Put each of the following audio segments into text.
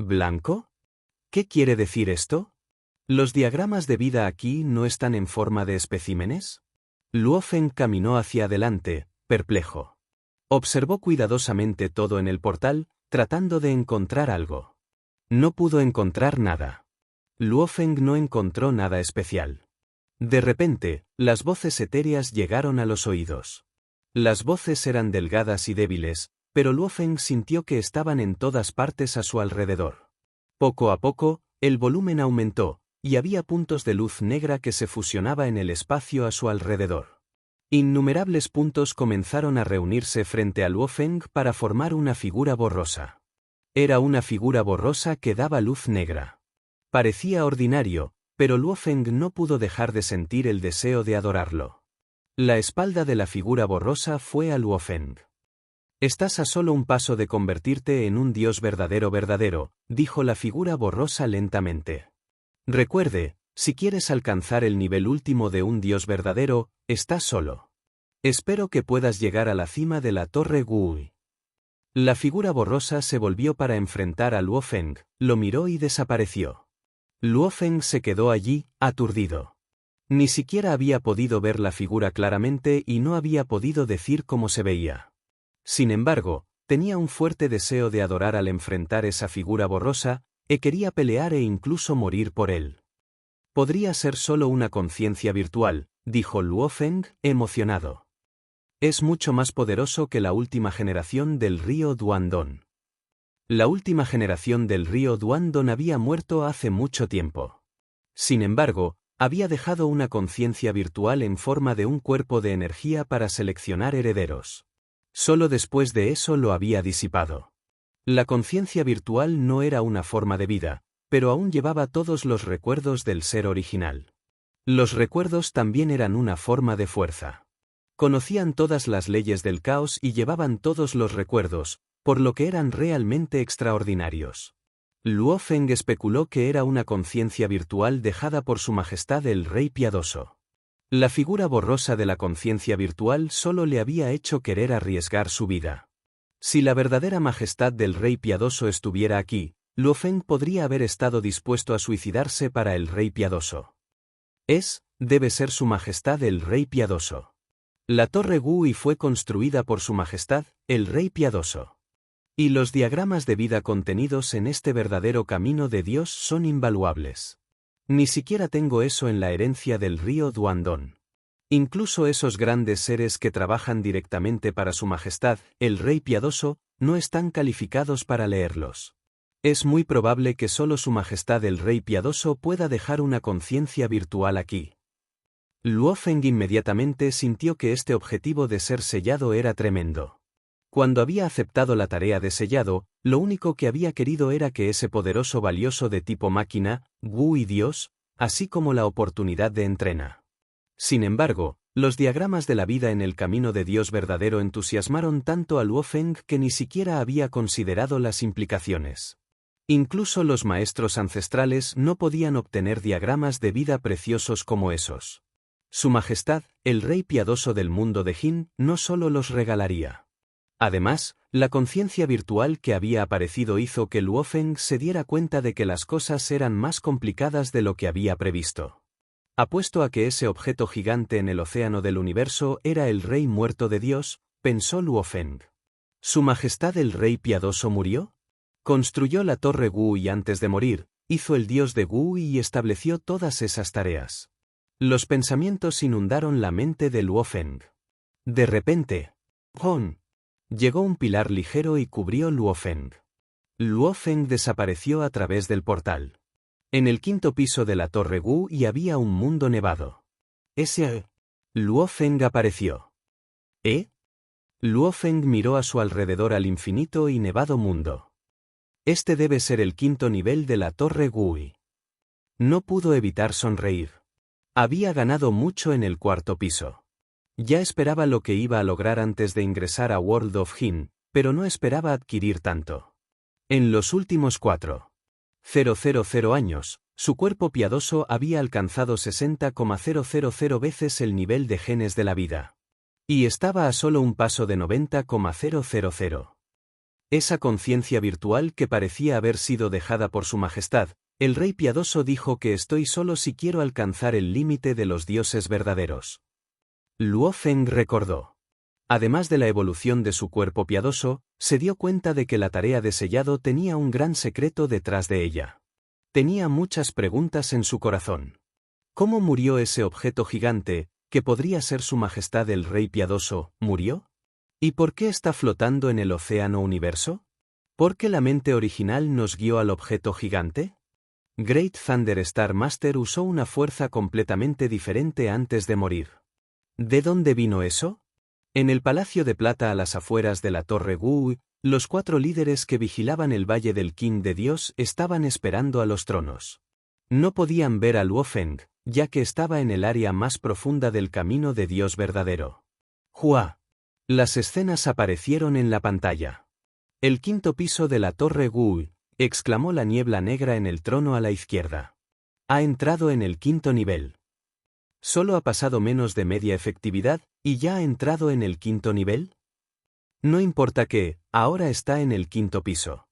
¿Blanco? ¿Qué quiere decir esto? ¿Los diagramas de vida aquí no están en forma de especímenes? Luo Feng caminó hacia adelante, perplejo. Observó cuidadosamente todo en el portal, tratando de encontrar algo. No pudo encontrar nada. Luo Feng no encontró nada especial. De repente, las voces etéreas llegaron a los oídos. Las voces eran delgadas y débiles, pero Luo Feng sintió que estaban en todas partes a su alrededor. Poco a poco, el volumen aumentó, y había puntos de luz negra que se fusionaba en el espacio a su alrededor. Innumerables puntos comenzaron a reunirse frente a Luo Feng para formar una figura borrosa. Era una figura borrosa que daba luz negra. Parecía ordinario, pero Luo Feng no pudo dejar de sentir el deseo de adorarlo. La espalda de la figura borrosa fue a Luo Feng. «Estás a solo un paso de convertirte en un dios verdadero», dijo la figura borrosa lentamente. «Recuerde, si quieres alcanzar el nivel último de un dios verdadero, estás solo. Espero que puedas llegar a la cima de la Torre Gui». La figura borrosa se volvió para enfrentar a Luo Feng, lo miró y desapareció. Luo Feng se quedó allí, aturdido. Ni siquiera había podido ver la figura claramente y no había podido decir cómo se veía. Sin embargo, tenía un fuerte deseo de adorar al enfrentar esa figura borrosa, y quería pelear e incluso morir por él. «Podría ser solo una conciencia virtual», dijo Luo Feng, emocionado. «Es mucho más poderoso que la última generación del río Duandong». La última generación del río Duandong había muerto hace mucho tiempo. Sin embargo, había dejado una conciencia virtual en forma de un cuerpo de energía para seleccionar herederos. Solo después de eso lo había disipado. La conciencia virtual no era una forma de vida, pero aún llevaba todos los recuerdos del ser original. Los recuerdos también eran una forma de fuerza. Conocían todas las leyes del caos y llevaban todos los recuerdos, por lo que eran realmente extraordinarios. Luo Feng especuló que era una conciencia virtual dejada por su majestad el Rey Piadoso. La figura borrosa de la conciencia virtual solo le había hecho querer arriesgar su vida. Si la verdadera majestad del Rey Piadoso estuviera aquí, Luo Feng podría haber estado dispuesto a suicidarse para el Rey Piadoso. Debe ser su majestad el Rey Piadoso. La Torre Gui fue construida por su majestad, el Rey Piadoso. Y los diagramas de vida contenidos en este verdadero camino de Dios son invaluables. Ni siquiera tengo eso en la herencia del río Duandong. Incluso esos grandes seres que trabajan directamente para su majestad, el Rey Piadoso, no están calificados para leerlos. Es muy probable que solo su majestad el Rey Piadoso pueda dejar una conciencia virtual aquí. Luo Feng inmediatamente sintió que este objetivo de ser sellado era tremendo. Cuando había aceptado la tarea de sellado, lo único que había querido era que ese poderoso valioso de tipo máquina, Wu y Dios, así como la oportunidad de entrena. Sin embargo, los diagramas de la vida en el camino de Dios verdadero entusiasmaron tanto a Luo Feng que ni siquiera había considerado las implicaciones. Incluso los maestros ancestrales no podían obtener diagramas de vida preciosos como esos. Su majestad, el Rey Piadoso del mundo de Jin, no solo los regalaría. Además, la conciencia virtual que había aparecido hizo que Luo Feng se diera cuenta de que las cosas eran más complicadas de lo que había previsto. Apuesto a que ese objeto gigante en el océano del universo era el Rey muerto de Dios, pensó Luo Feng. ¿Su majestad el Rey Piadoso murió? Construyó la Torre Gu y antes de morir, hizo el dios de Gu y estableció todas esas tareas. Los pensamientos inundaron la mente de Luo Feng. De repente, ¡hon! Llegó un pilar ligero y cubrió Luo Feng. Luo Feng desapareció a través del portal. En el quinto piso de la Torre Gu y había un mundo nevado. Luo Feng apareció. Luo Feng miró a su alrededor al infinito y nevado mundo. Este debe ser el quinto nivel de la Torre Gui. No pudo evitar sonreír. Había ganado mucho en el cuarto piso. Ya esperaba lo que iba a lograr antes de ingresar a World of Jin, pero no esperaba adquirir tanto. En los últimos 4,000 años, su cuerpo piadoso había alcanzado 60,000 veces el nivel de genes de la vida. Y estaba a solo un paso de 90,000. Esa conciencia virtual que parecía haber sido dejada por su majestad, el rey piadoso dijo que estoy solo si quiero alcanzar el límite de los dioses verdaderos. Luo Feng recordó. Además de la evolución de su cuerpo piadoso, se dio cuenta de que la tarea de sellado tenía un gran secreto detrás de ella. Tenía muchas preguntas en su corazón. ¿Cómo murió ese objeto gigante, que podría ser su majestad el rey piadoso, murió? ¿Y por qué está flotando en el océano universo? ¿Por qué la mente original nos guió al objeto gigante? Great Thunder Star Master usó una fuerza completamente diferente antes de morir. ¿De dónde vino eso? En el Palacio de Plata a las afueras de la Torre Wu, los 4 líderes que vigilaban el Valle del Qin de Dios estaban esperando a los tronos. No podían ver a Luo Feng, ya que estaba en el área más profunda del camino de Dios verdadero. ¡Hua! Las escenas aparecieron en la pantalla. El 5.º piso de la Torre Wu, exclamó la niebla negra en el trono a la izquierda. Ha entrado en el 5.º nivel. ¿Solo ha pasado menos de media efectividad, y ya ha entrado en el 5.º nivel? No importa que, ahora está en el 5.º piso.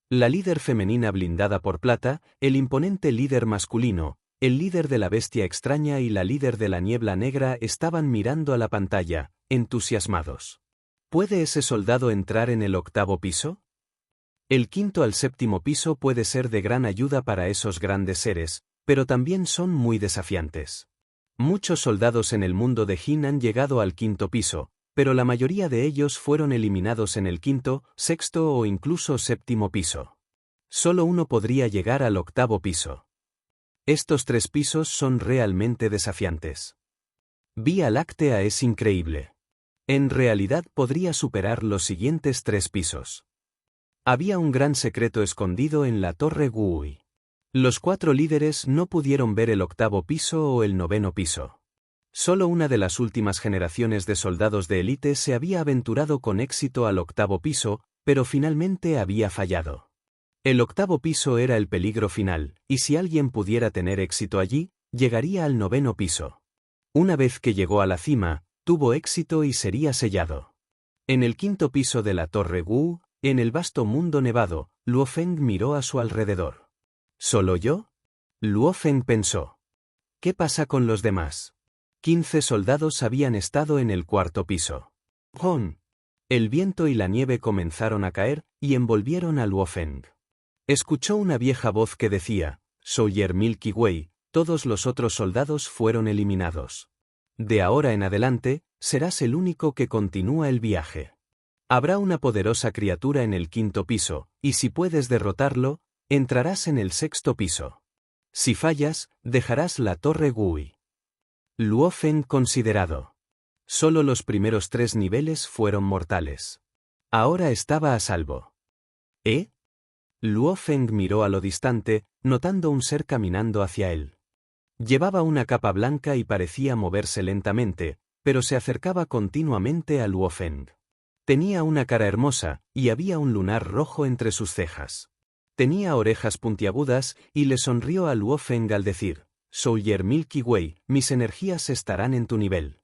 La líder femenina blindada por plata, el imponente líder masculino, el líder de la bestia extraña y la líder de la niebla negra estaban mirando a la pantalla, entusiasmados. ¿Puede ese soldado entrar en el 8.º piso? El 5.º al 7.º piso puede ser de gran ayuda para esos grandes seres, pero también son muy desafiantes. Muchos soldados en el mundo de Jin han llegado al 5.º piso, pero la mayoría de ellos fueron eliminados en el 5.º, 6.º o incluso 7.º piso. Solo uno podría llegar al 8.º piso. Estos 3 pisos son realmente desafiantes. Vía Láctea es increíble. En realidad podría superar los siguientes 3 pisos. Había un gran secreto escondido en la Torre Wu. Los 4 líderes no pudieron ver el 8.º piso o el 9.º piso. Solo una de las últimas generaciones de soldados de élite se había aventurado con éxito al 8.º piso, pero finalmente había fallado. El 8.º piso era el peligro final, y si alguien pudiera tener éxito allí, llegaría al 9.º piso. Una vez que llegó a la cima, tuvo éxito y sería sellado. En el 5.º piso de la Torre Wu, en el vasto mundo nevado, Luo Feng miró a su alrededor. ¿Solo yo? Luo Feng pensó. ¿Qué pasa con los demás? 15 soldados habían estado en el 4.º piso. ¡Hon! El viento y la nieve comenzaron a caer, y envolvieron a Luo Feng. Escuchó una vieja voz que decía, Soldier Milky Way, todos los otros soldados fueron eliminados. De ahora en adelante, serás el único que continúa el viaje. Habrá una poderosa criatura en el 5.º piso, y si puedes derrotarlo, entrarás en el 6.º piso. Si fallas, dejarás la Torre Wu. Luo Feng considerado. Solo los primeros 3 niveles fueron mortales. Ahora estaba a salvo. ¿Eh? Luo Feng miró a lo distante, notando un ser caminando hacia él. Llevaba una capa blanca y parecía moverse lentamente, pero se acercaba continuamente a Luo Feng. Tenía una cara hermosa, y había un lunar rojo entre sus cejas. Tenía orejas puntiagudas, y le sonrió a Luo Feng al decir, Soldier Milky Way, mis energías estarán en tu nivel.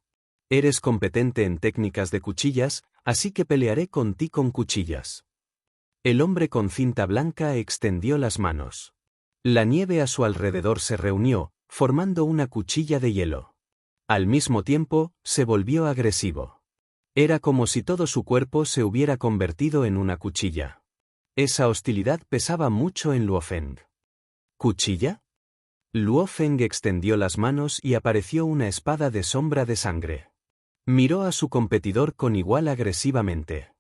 Eres competente en técnicas de cuchillas, así que pelearé con ti con cuchillas. El hombre con cinta blanca extendió las manos. La nieve a su alrededor se reunió, formando una cuchilla de hielo. Al mismo tiempo, se volvió agresivo. Era como si todo su cuerpo se hubiera convertido en una cuchilla. Esa hostilidad pesaba mucho en Luo Feng. ¿Cuchilla? Luo Feng extendió las manos y apareció una espada de sombra de sangre. Miró a su competidor con igual agresivamente.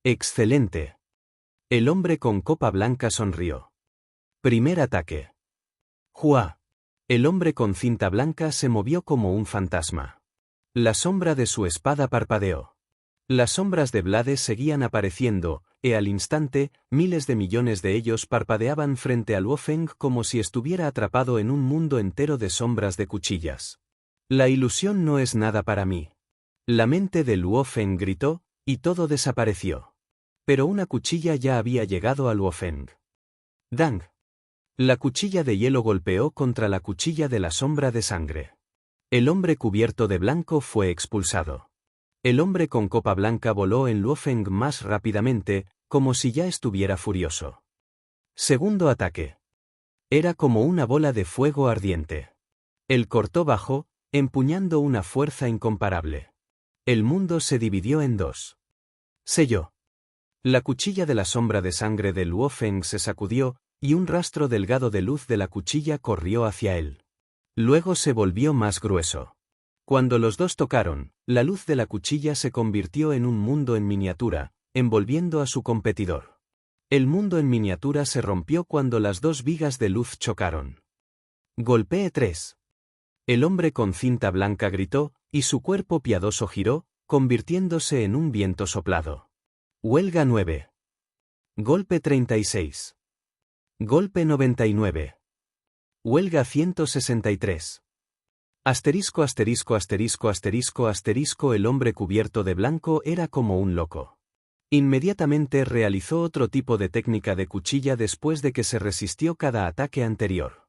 ¡Excelente! El hombre con copa blanca sonrió. Primer ataque. ¡Hua! El hombre con cinta blanca se movió como un fantasma. La sombra de su espada parpadeó. Las sombras de Blade seguían apareciendo, y al instante, miles de millones de ellos parpadeaban frente a Luo Feng como si estuviera atrapado en un mundo entero de sombras de cuchillas. La ilusión no es nada para mí. La mente de Luo Feng gritó, y todo desapareció. Pero una cuchilla ya había llegado a Luo Feng. ¡Dang! La cuchilla de hielo golpeó contra la cuchilla de la sombra de sangre. El hombre cubierto de blanco fue expulsado. El hombre con copa blanca voló en Luo Feng más rápidamente, como si ya estuviera furioso. Segundo ataque. Era como una bola de fuego ardiente. Él cortó bajo, empuñando una fuerza incomparable. El mundo se dividió en dos. Selló. La cuchilla de la sombra de sangre de Luo Feng se sacudió, y un rastro delgado de luz de la cuchilla corrió hacia él. Luego se volvió más grueso. Cuando los dos tocaron, la luz de la cuchilla se convirtió en un mundo en miniatura, envolviendo a su competidor. El mundo en miniatura se rompió cuando las dos vigas de luz chocaron. Golpee 3. El hombre con cinta blanca gritó, y su cuerpo piadoso giró, convirtiéndose en un viento soplado. Huelga 9. Golpe 36. Golpe 99. Huelga 163. Asterisco asterisco asterisco asterisco asterisco. El hombre cubierto de blanco era como un loco. Inmediatamente realizó otro tipo de técnica de cuchilla después de que se resistió cada ataque anterior.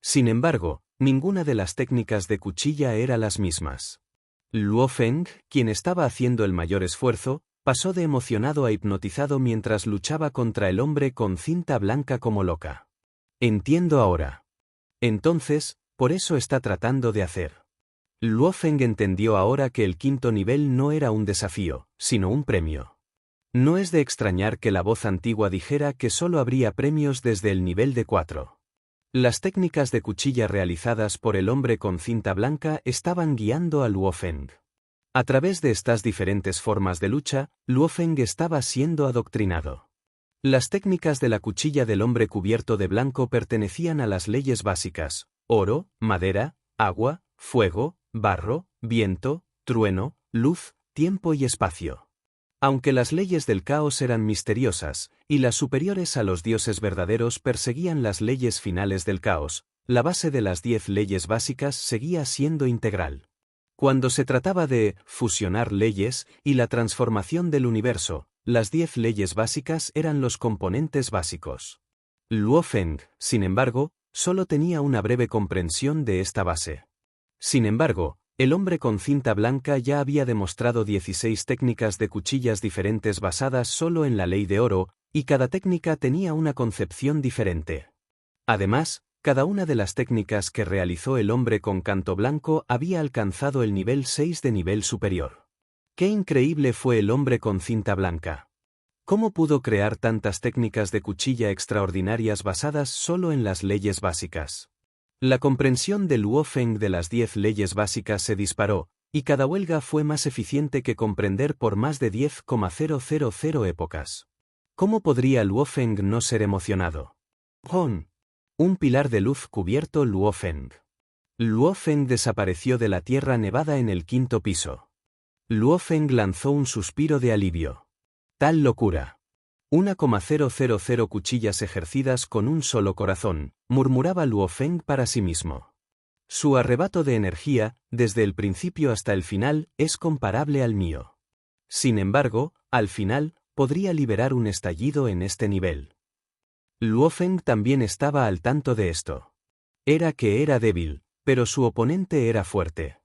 Sin embargo, ninguna de las técnicas de cuchilla era las mismas. Luo Feng, quien estaba haciendo el mayor esfuerzo, pasó de emocionado a hipnotizado mientras luchaba contra el hombre con cinta blanca como loca. Entiendo ahora. Entonces, por eso está tratando de hacer. Luo Feng entendió ahora que el quinto nivel no era un desafío, sino un premio. No es de extrañar que la voz antigua dijera que solo habría premios desde el nivel de 4. Las técnicas de cuchilla realizadas por el hombre con cinta blanca estaban guiando a Luo Feng. A través de estas diferentes formas de lucha, Luo Feng estaba siendo adoctrinado. Las técnicas de la cuchilla del hombre cubierto de blanco pertenecían a las leyes básicas: oro, madera, agua, fuego, barro, viento, trueno, luz, tiempo y espacio. Aunque las leyes del caos eran misteriosas, y las superiores a los dioses verdaderos perseguían las leyes finales del caos, la base de las 10 leyes básicas seguía siendo integral. Cuando se trataba de fusionar leyes y la transformación del universo, las 10 leyes básicas eran los componentes básicos. Luo Feng, sin embargo, solo tenía una breve comprensión de esta base. Sin embargo, el hombre con cinta blanca ya había demostrado 16 técnicas de cuchillas diferentes basadas solo en la ley de oro, y cada técnica tenía una concepción diferente. Además, cada una de las técnicas que realizó el hombre con canto blanco había alcanzado el nivel 6 de nivel superior. ¡Qué increíble fue el hombre con cinta blanca! ¿Cómo pudo crear tantas técnicas de cuchilla extraordinarias basadas solo en las leyes básicas? La comprensión de Luo Feng de las 10 leyes básicas se disparó, y cada huelga fue más eficiente que comprender por más de 10,000 épocas. ¿Cómo podría Luo Feng no ser emocionado? Hon. Un pilar de luz cubierto Luo Feng. Luo Feng desapareció de la tierra nevada en el 5.º piso. Luo Feng lanzó un suspiro de alivio. ¡Tal locura! 1,000 cuchillas ejercidas con un solo corazón, murmuraba Luo Feng para sí mismo. Su arrebato de energía, desde el principio hasta el final, es comparable al mío. Sin embargo, al final, podría liberar un estallido en este nivel. Luo Feng también estaba al tanto de esto. Era que era débil, pero su oponente era fuerte.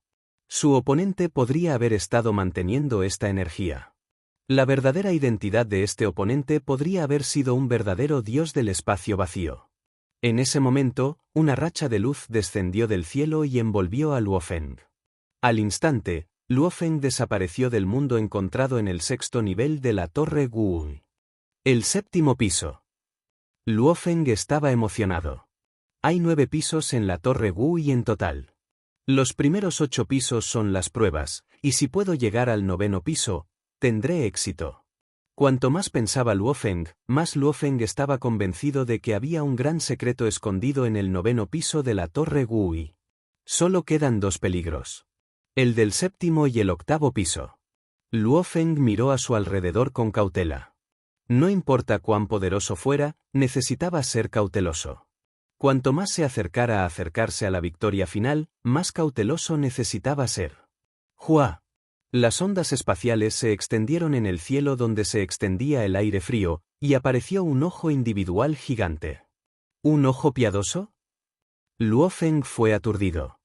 Su oponente podría haber estado manteniendo esta energía. La verdadera identidad de este oponente podría haber sido un verdadero dios del espacio vacío. En ese momento, una racha de luz descendió del cielo y envolvió a Luo Feng. Al instante, Luo Feng desapareció del mundo encontrado en el 6.º nivel de la Torre Wu. El 7.º piso. Luo Feng estaba emocionado. Hay 9 pisos en la Torre Wu y en total. Los primeros 8 pisos son las pruebas, y si puedo llegar al 9.º piso, tendré éxito. Cuanto más pensaba Luo Feng, más Luo Feng estaba convencido de que había un gran secreto escondido en el 9.º piso de la Torre Wu. Solo quedan 2 peligros. El del 7.º y el 8.º piso. Luo Feng miró a su alrededor con cautela. No importa cuán poderoso fuera, necesitaba ser cauteloso. Cuanto más se acercara a acercarse a la victoria final, más cauteloso necesitaba ser. ¡Jua! Las ondas espaciales se extendieron en el cielo donde se extendía el aire frío, y apareció un ojo individual gigante. ¿Un ojo piadoso? Luo Feng fue aturdido.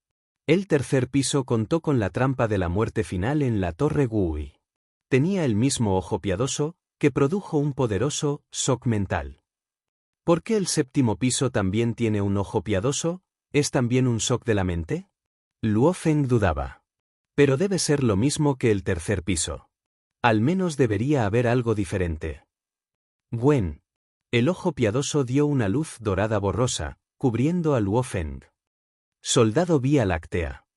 El 3.er piso contó con la trampa de la muerte final en la Torre Wu. Tenía el mismo ojo piadoso, que produjo un poderoso shock mental. ¿Por qué el séptimo piso también tiene un ojo piadoso? ¿Es también un shock de la mente? Luo Feng dudaba. Pero debe ser lo mismo que el tercer piso. Al menos debería haber algo diferente. Wen. El ojo piadoso dio una luz dorada borrosa, cubriendo a Luo Feng. Soldado Vía Láctea.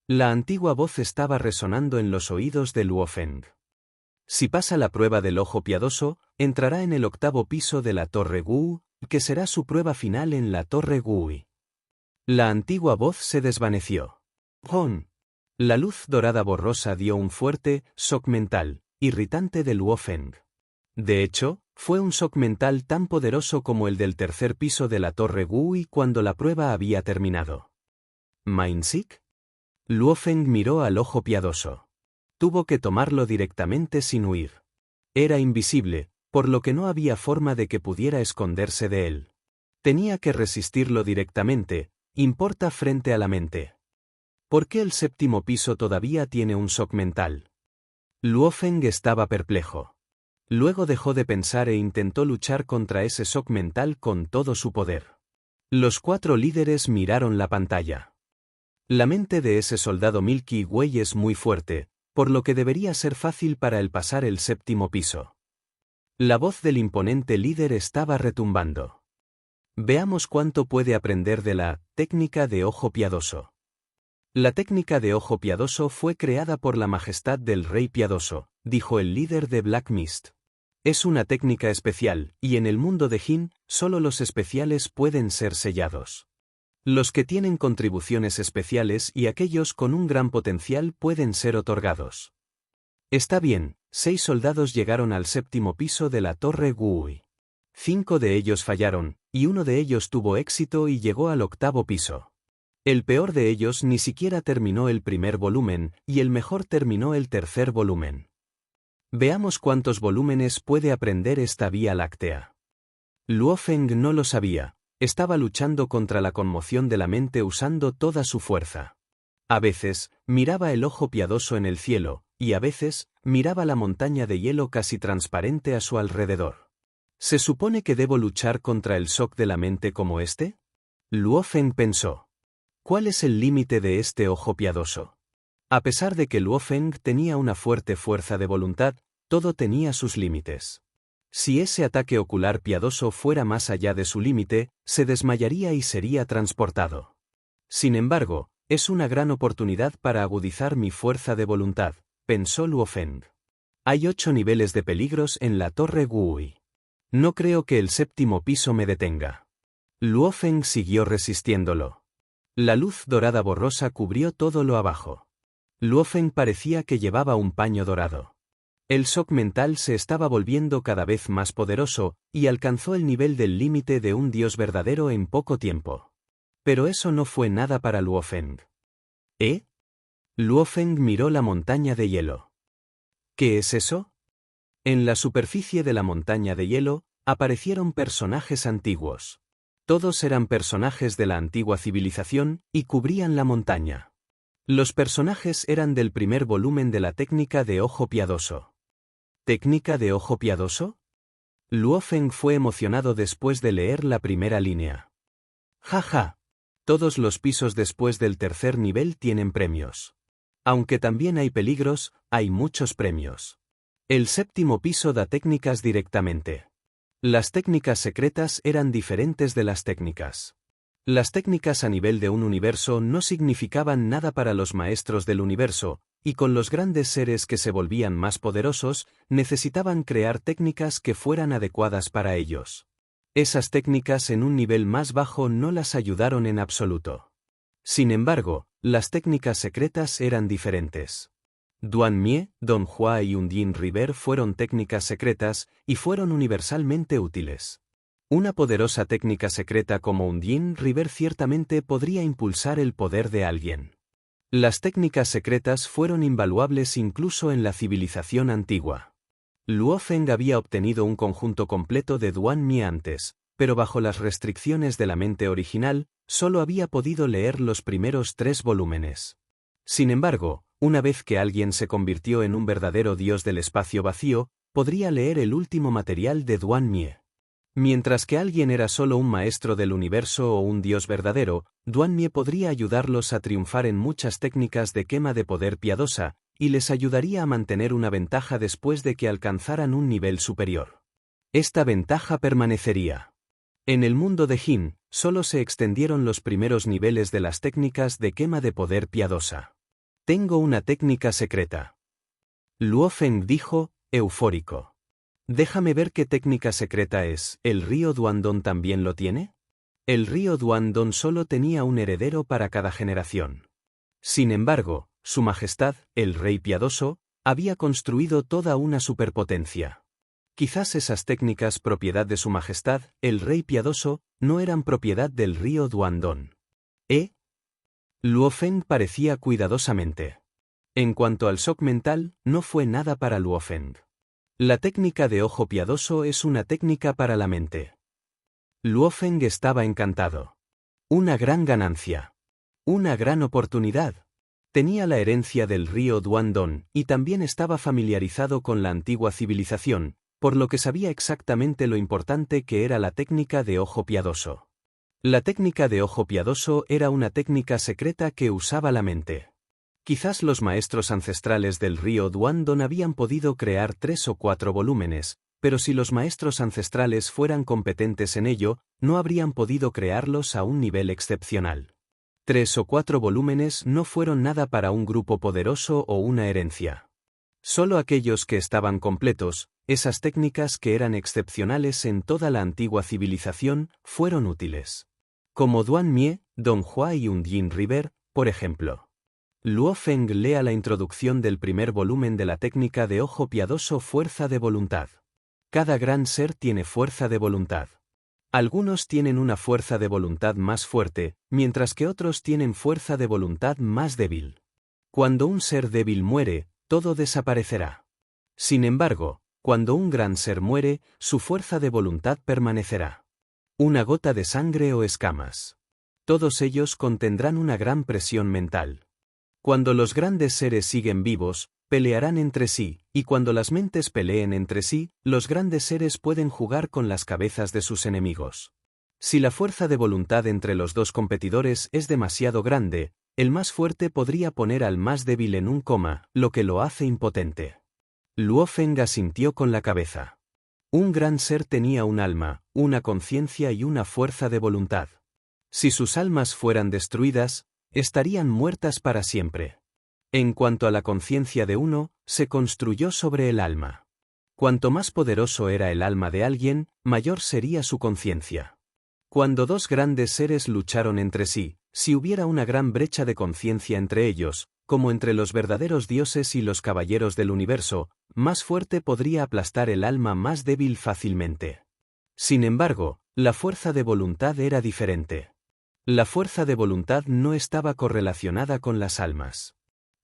La antigua voz estaba resonando en los oídos de Luo Feng. Si pasa la prueba del ojo piadoso, entrará en el octavo piso de la Torre Wu, que será su prueba final en la Torre Gui. La antigua voz se desvaneció. ¡Hon! La luz dorada borrosa dio un fuerte shock mental, irritante de Luo Feng. De hecho, fue un shock mental tan poderoso como el del tercer piso de la Torre Gui cuando la prueba había terminado. ¿Mindsick? Luo Feng miró al ojo piadoso. Tuvo que tomarlo directamente sin huir. Era invisible, por lo que no había forma de que pudiera esconderse de él. Tenía que resistirlo directamente, importa frente a la mente. ¿Por qué el séptimo piso todavía tiene un shock mental? Luo Feng estaba perplejo. Luego dejó de pensar e intentó luchar contra ese shock mental con todo su poder. Los 4 líderes miraron la pantalla. La mente de ese soldado Milky Way es muy fuerte, por lo que debería ser fácil para él pasar el séptimo piso. La voz del imponente líder estaba retumbando. Veamos cuánto puede aprender de la técnica de ojo piadoso. La técnica de ojo piadoso fue creada por la majestad del rey piadoso, dijo el líder de Black Mist. Es una técnica especial, y en el mundo de Jin, solo los especiales pueden ser sellados. Los que tienen contribuciones especiales y aquellos con un gran potencial pueden ser otorgados. Está bien, 6 soldados llegaron al séptimo piso de la Torre Gui. 5 de ellos fallaron, y uno de ellos tuvo éxito y llegó al octavo piso. El peor de ellos ni siquiera terminó el primer volumen, y el mejor terminó el tercer volumen. Veamos cuántos volúmenes puede aprender esta Vía Láctea. Luo Feng no lo sabía, estaba luchando contra la conmoción de la mente usando toda su fuerza. A veces, miraba el ojo piadoso en el cielo, y a veces, miraba la montaña de hielo casi transparente a su alrededor. ¿Se supone que debo luchar contra el shock de la mente como este? Luo Feng pensó. ¿Cuál es el límite de este ojo piadoso? A pesar de que Luo Feng tenía una fuerte fuerza de voluntad, todo tenía sus límites. Si ese ataque ocular piadoso fuera más allá de su límite, se desmayaría y sería transportado. Sin embargo, es una gran oportunidad para agudizar mi fuerza de voluntad, pensó Luo Feng. Hay 8 niveles de peligros en la Torre Gui. No creo que el séptimo piso me detenga. Luo Feng siguió resistiéndolo. La luz dorada borrosa cubrió todo lo abajo. Luo Feng parecía que llevaba un paño dorado. El shock mental se estaba volviendo cada vez más poderoso, y alcanzó el nivel del límite de un dios verdadero en poco tiempo. Pero eso no fue nada para Luo Feng. ¿Eh? Luo Feng miró la montaña de hielo. ¿Qué es eso? En la superficie de la montaña de hielo, aparecieron personajes antiguos. Todos eran personajes de la antigua civilización, y cubrían la montaña. Los personajes eran del primer volumen de la técnica de ojo piadoso. ¿Técnica de ojo piadoso? Luo Feng fue emocionado después de leer la primera línea. ¡Ja! Todos los pisos después del tercer nivel tienen premios. Aunque también hay peligros, hay muchos premios. El séptimo piso da técnicas directamente. Las técnicas secretas eran diferentes de las técnicas. Las técnicas a nivel de un universo no significaban nada para los maestros del universo, y con los grandes seres que se volvían más poderosos, necesitaban crear técnicas que fueran adecuadas para ellos. Esas técnicas en un nivel más bajo no las ayudaron en absoluto. Sin embargo, las técnicas secretas eran diferentes. Duan Mie, Don Hua y Undine River fueron técnicas secretas, y fueron universalmente útiles. Una poderosa técnica secreta como Undine River ciertamente podría impulsar el poder de alguien. Las técnicas secretas fueron invaluables incluso en la civilización antigua. Luo Feng había obtenido un conjunto completo de Duan Mie antes, pero bajo las restricciones de la mente original, solo había podido leer los primeros 3 volúmenes. Sin embargo, una vez que alguien se convirtió en un verdadero dios del espacio vacío, podría leer el último material de Duan Mie. Mientras que alguien era solo un maestro del universo o un dios verdadero, Duan Mie podría ayudarlos a triunfar en muchas técnicas de quema de poder piadosa, y les ayudaría a mantener una ventaja después de que alcanzaran un nivel superior. Esta ventaja permanecería. En el mundo de Jin, solo se extendieron los primeros niveles de las técnicas de quema de poder piadosa. Tengo una técnica secreta. Luo Feng dijo, eufórico. Déjame ver qué técnica secreta es. ¿El río Duandong también lo tiene? El río Duandong solo tenía un heredero para cada generación. Sin embargo, Su Majestad, el Rey Piadoso, había construido toda una superpotencia. Quizás esas técnicas propiedad de Su Majestad, el Rey Piadoso, no eran propiedad del río Duandong. Luo Feng parecía cuidadosamente. En cuanto al shock mental, no fue nada para Luo Feng. La técnica de ojo piadoso es una técnica para la mente. Luo Feng estaba encantado. Una gran ganancia. Una gran oportunidad. Tenía la herencia del río Duandong y también estaba familiarizado con la antigua civilización, por lo que sabía exactamente lo importante que era la técnica de ojo piadoso. La técnica de ojo piadoso era una técnica secreta que usaba la mente. Quizás los maestros ancestrales del río Duandong habían podido crear 3 o 4 volúmenes, pero si los maestros ancestrales fueran competentes en ello, no habrían podido crearlos a un nivel excepcional. 3 o 4 volúmenes no fueron nada para un grupo poderoso o una herencia. Solo aquellos que estaban completos, esas técnicas que eran excepcionales en toda la antigua civilización, fueron útiles. Como Duan Mie, Dong Hua y Undine River, por ejemplo. Luo Feng lea la introducción del primer volumen de la técnica de ojo piadoso fuerza de voluntad. Cada gran ser tiene fuerza de voluntad. Algunos tienen una fuerza de voluntad más fuerte, mientras que otros tienen fuerza de voluntad más débil. Cuando un ser débil muere, todo desaparecerá. Sin embargo, cuando un gran ser muere, su fuerza de voluntad permanecerá. Una gota de sangre o escamas. Todos ellos contendrán una gran presión mental. Cuando los grandes seres siguen vivos, pelearán entre sí, y cuando las mentes peleen entre sí, los grandes seres pueden jugar con las cabezas de sus enemigos. Si la fuerza de voluntad entre los dos competidores es demasiado grande, el más fuerte podría poner al más débil en un coma, lo que lo hace impotente. Luo Feng asintió con la cabeza. Un gran ser tenía un alma, una conciencia y una fuerza de voluntad. Si sus almas fueran destruidas, estarían muertas para siempre. En cuanto a la conciencia de uno, se construyó sobre el alma. Cuanto más poderoso era el alma de alguien, mayor sería su conciencia. Cuando dos grandes seres lucharon entre sí, si hubiera una gran brecha de conciencia entre ellos, como entre los verdaderos dioses y los caballeros del universo, más fuerte podría aplastar el alma más débil fácilmente. Sin embargo, la fuerza de voluntad era diferente. La fuerza de voluntad no estaba correlacionada con las almas.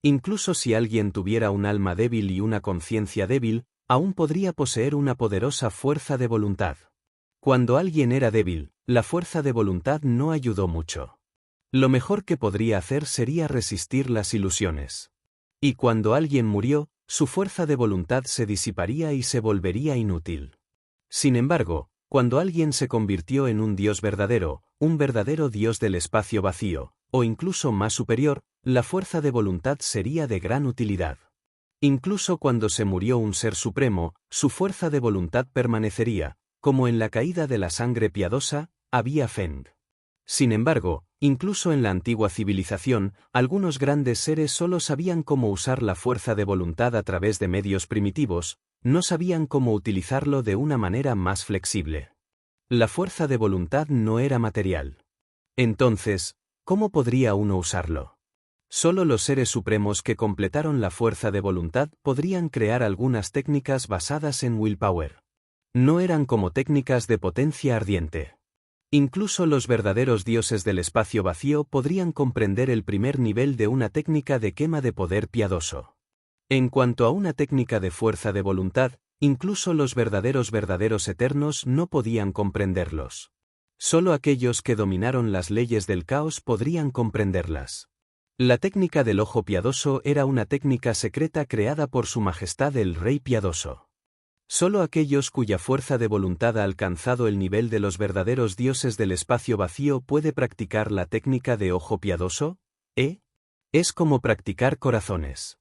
Incluso si alguien tuviera un alma débil y una conciencia débil, aún podría poseer una poderosa fuerza de voluntad. Cuando alguien era débil, la fuerza de voluntad no ayudó mucho. Lo mejor que podría hacer sería resistir las ilusiones. Y cuando alguien murió, su fuerza de voluntad se disiparía y se volvería inútil. Sin embargo, cuando alguien se convirtió en un dios verdadero, un verdadero dios del espacio vacío, o incluso más superior, la fuerza de voluntad sería de gran utilidad. Incluso cuando se murió un ser supremo, su fuerza de voluntad permanecería, como en la caída de la sangre piadosa, había Feng. Sin embargo, incluso en la antigua civilización, algunos grandes seres solo sabían cómo usar la fuerza de voluntad a través de medios primitivos, no sabían cómo utilizarlo de una manera más flexible. La fuerza de voluntad no era material. Entonces, ¿cómo podría uno usarlo? Solo los seres supremos que completaron la fuerza de voluntad podrían crear algunas técnicas basadas en willpower. No eran como técnicas de potencia ardiente. Incluso los verdaderos dioses del espacio vacío podrían comprender el primer nivel de una técnica de quema de poder piadoso. En cuanto a una técnica de fuerza de voluntad, incluso los verdaderos eternos no podían comprenderlos. Solo aquellos que dominaron las leyes del caos podrían comprenderlas. La técnica del ojo piadoso era una técnica secreta creada por Su Majestad el Rey Piadoso. Solo aquellos cuya fuerza de voluntad ha alcanzado el nivel de los verdaderos dioses del espacio vacío puede practicar la técnica de ojo piadoso, ¿eh? Es como practicar corazones.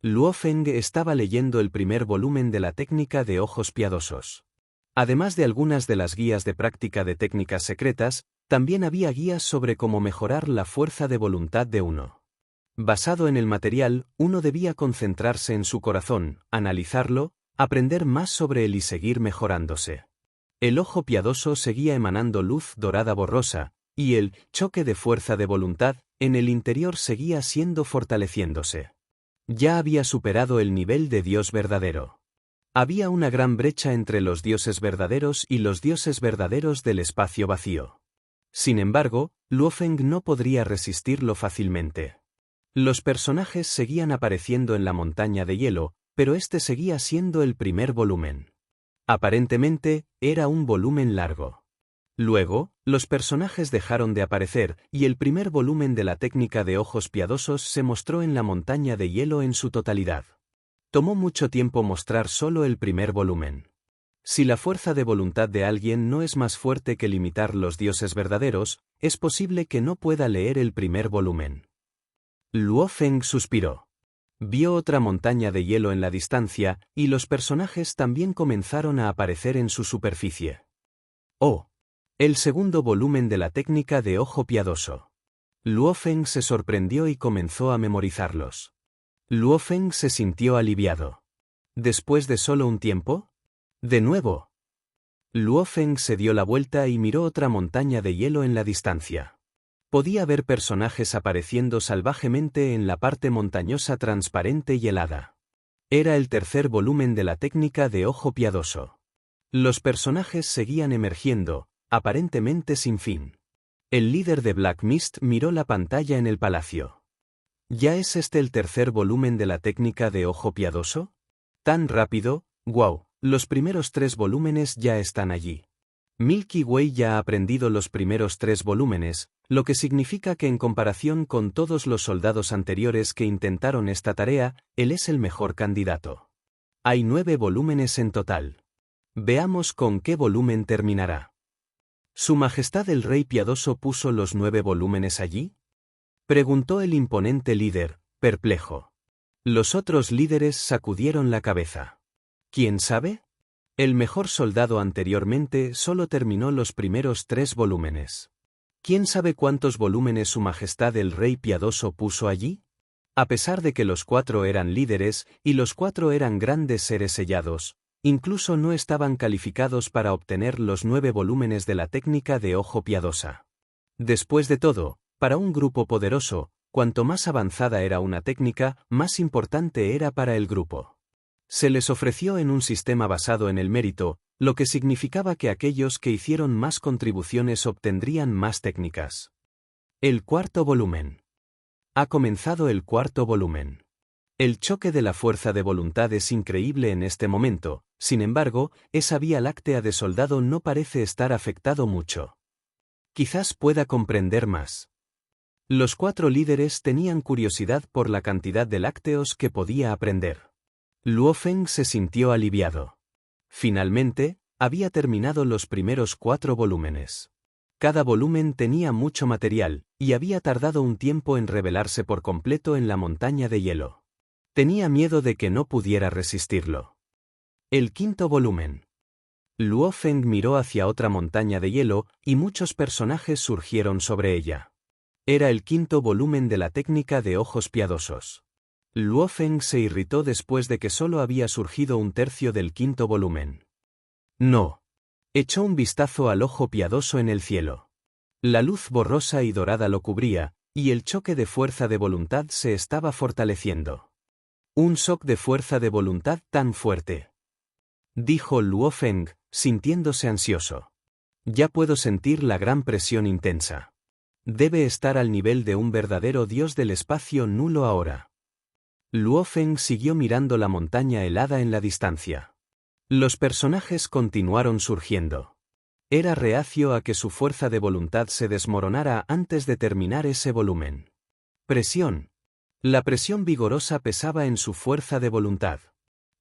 Luo Feng estaba leyendo el primer volumen de la técnica de ojos piadosos. Además de algunas de las guías de práctica de técnicas secretas, también había guías sobre cómo mejorar la fuerza de voluntad de uno. Basado en el material, uno debía concentrarse en su corazón, analizarlo, aprender más sobre él y seguir mejorándose. El ojo piadoso seguía emanando luz dorada borrosa, y el choque de fuerza de voluntad en el interior seguía siendo fortaleciéndose. Ya había superado el nivel de Dios verdadero. Había una gran brecha entre los dioses verdaderos y los dioses verdaderos del espacio vacío. Sin embargo, Luo Feng no podría resistirlo fácilmente. Los personajes seguían apareciendo en la montaña de hielo, pero este seguía siendo el primer volumen. Aparentemente, era un volumen largo. Luego, los personajes dejaron de aparecer, y el primer volumen de la técnica de ojos piadosos se mostró en la montaña de hielo en su totalidad. Tomó mucho tiempo mostrar solo el primer volumen. Si la fuerza de voluntad de alguien no es más fuerte que limitar los dioses verdaderos, es posible que no pueda leer el primer volumen. Luo Feng suspiró. Vio otra montaña de hielo en la distancia, y los personajes también comenzaron a aparecer en su superficie. ¡Oh! El segundo volumen de la técnica de ojo piadoso. Luo Feng se sorprendió y comenzó a memorizarlos. Luo Feng se sintió aliviado. ¿Después de solo un tiempo? ¿De nuevo? Luo Feng se dio la vuelta y miró otra montaña de hielo en la distancia. Podía ver personajes apareciendo salvajemente en la parte montañosa transparente y helada. Era el tercer volumen de la técnica de ojo piadoso. Los personajes seguían emergiendo, aparentemente sin fin. El líder de Black Mist miró la pantalla en el palacio. ¿Ya es este el tercer volumen de la técnica de ojo piadoso? ¿Tan rápido? ¡Guau! Los primeros 3 volúmenes ya están allí. Milky Way ya ha aprendido los primeros 3 volúmenes, lo que significa que en comparación con todos los soldados anteriores que intentaron esta tarea, él es el mejor candidato. Hay 9 volúmenes en total. Veamos con qué volumen terminará. ¿Su Majestad el Rey Piadoso puso los 9 volúmenes allí? Preguntó el imponente líder, perplejo. Los otros líderes sacudieron la cabeza. ¿Quién sabe? El mejor soldado anteriormente solo terminó los primeros 3 volúmenes. ¿Quién sabe cuántos volúmenes Su Majestad el Rey Piadoso puso allí? A pesar de que los 4 eran líderes, y los 4 eran grandes seres sellados, incluso no estaban calificados para obtener los 9 volúmenes de la técnica de ojo piadosa. Después de todo, para un grupo poderoso, cuanto más avanzada era una técnica, más importante era para el grupo. Se les ofreció en un sistema basado en el mérito, lo que significaba que aquellos que hicieron más contribuciones obtendrían más técnicas. El cuarto volumen. Ha comenzado el cuarto volumen. El choque de la fuerza de voluntad es increíble en este momento, sin embargo, esa vía láctea de soldado no parece estar afectado mucho. Quizás pueda comprender más. Los 4 líderes tenían curiosidad por la cantidad de lácteos que podía aprender. Luo Feng se sintió aliviado. Finalmente, había terminado los primeros 4 volúmenes. Cada volumen tenía mucho material, y había tardado un tiempo en revelarse por completo en la montaña de hielo. Tenía miedo de que no pudiera resistirlo. El quinto volumen. Luo Feng miró hacia otra montaña de hielo, y muchos personajes surgieron sobre ella. Era el quinto volumen de la técnica de ojos piadosos. Luo Feng se irritó después de que solo había surgido un tercio del quinto volumen. No. Echó un vistazo al ojo piadoso en el cielo. La luz borrosa y dorada lo cubría, y el choque de fuerza de voluntad se estaba fortaleciendo. Un shock de fuerza de voluntad tan fuerte. Dijo Luo Feng, sintiéndose ansioso. Ya puedo sentir la gran presión intensa. Debe estar al nivel de un verdadero dios del espacio nulo ahora. Luo Feng siguió mirando la montaña helada en la distancia. Los personajes continuaron surgiendo. Era reacio a que su fuerza de voluntad se desmoronara antes de terminar ese volumen. Presión. La presión vigorosa pesaba en su fuerza de voluntad.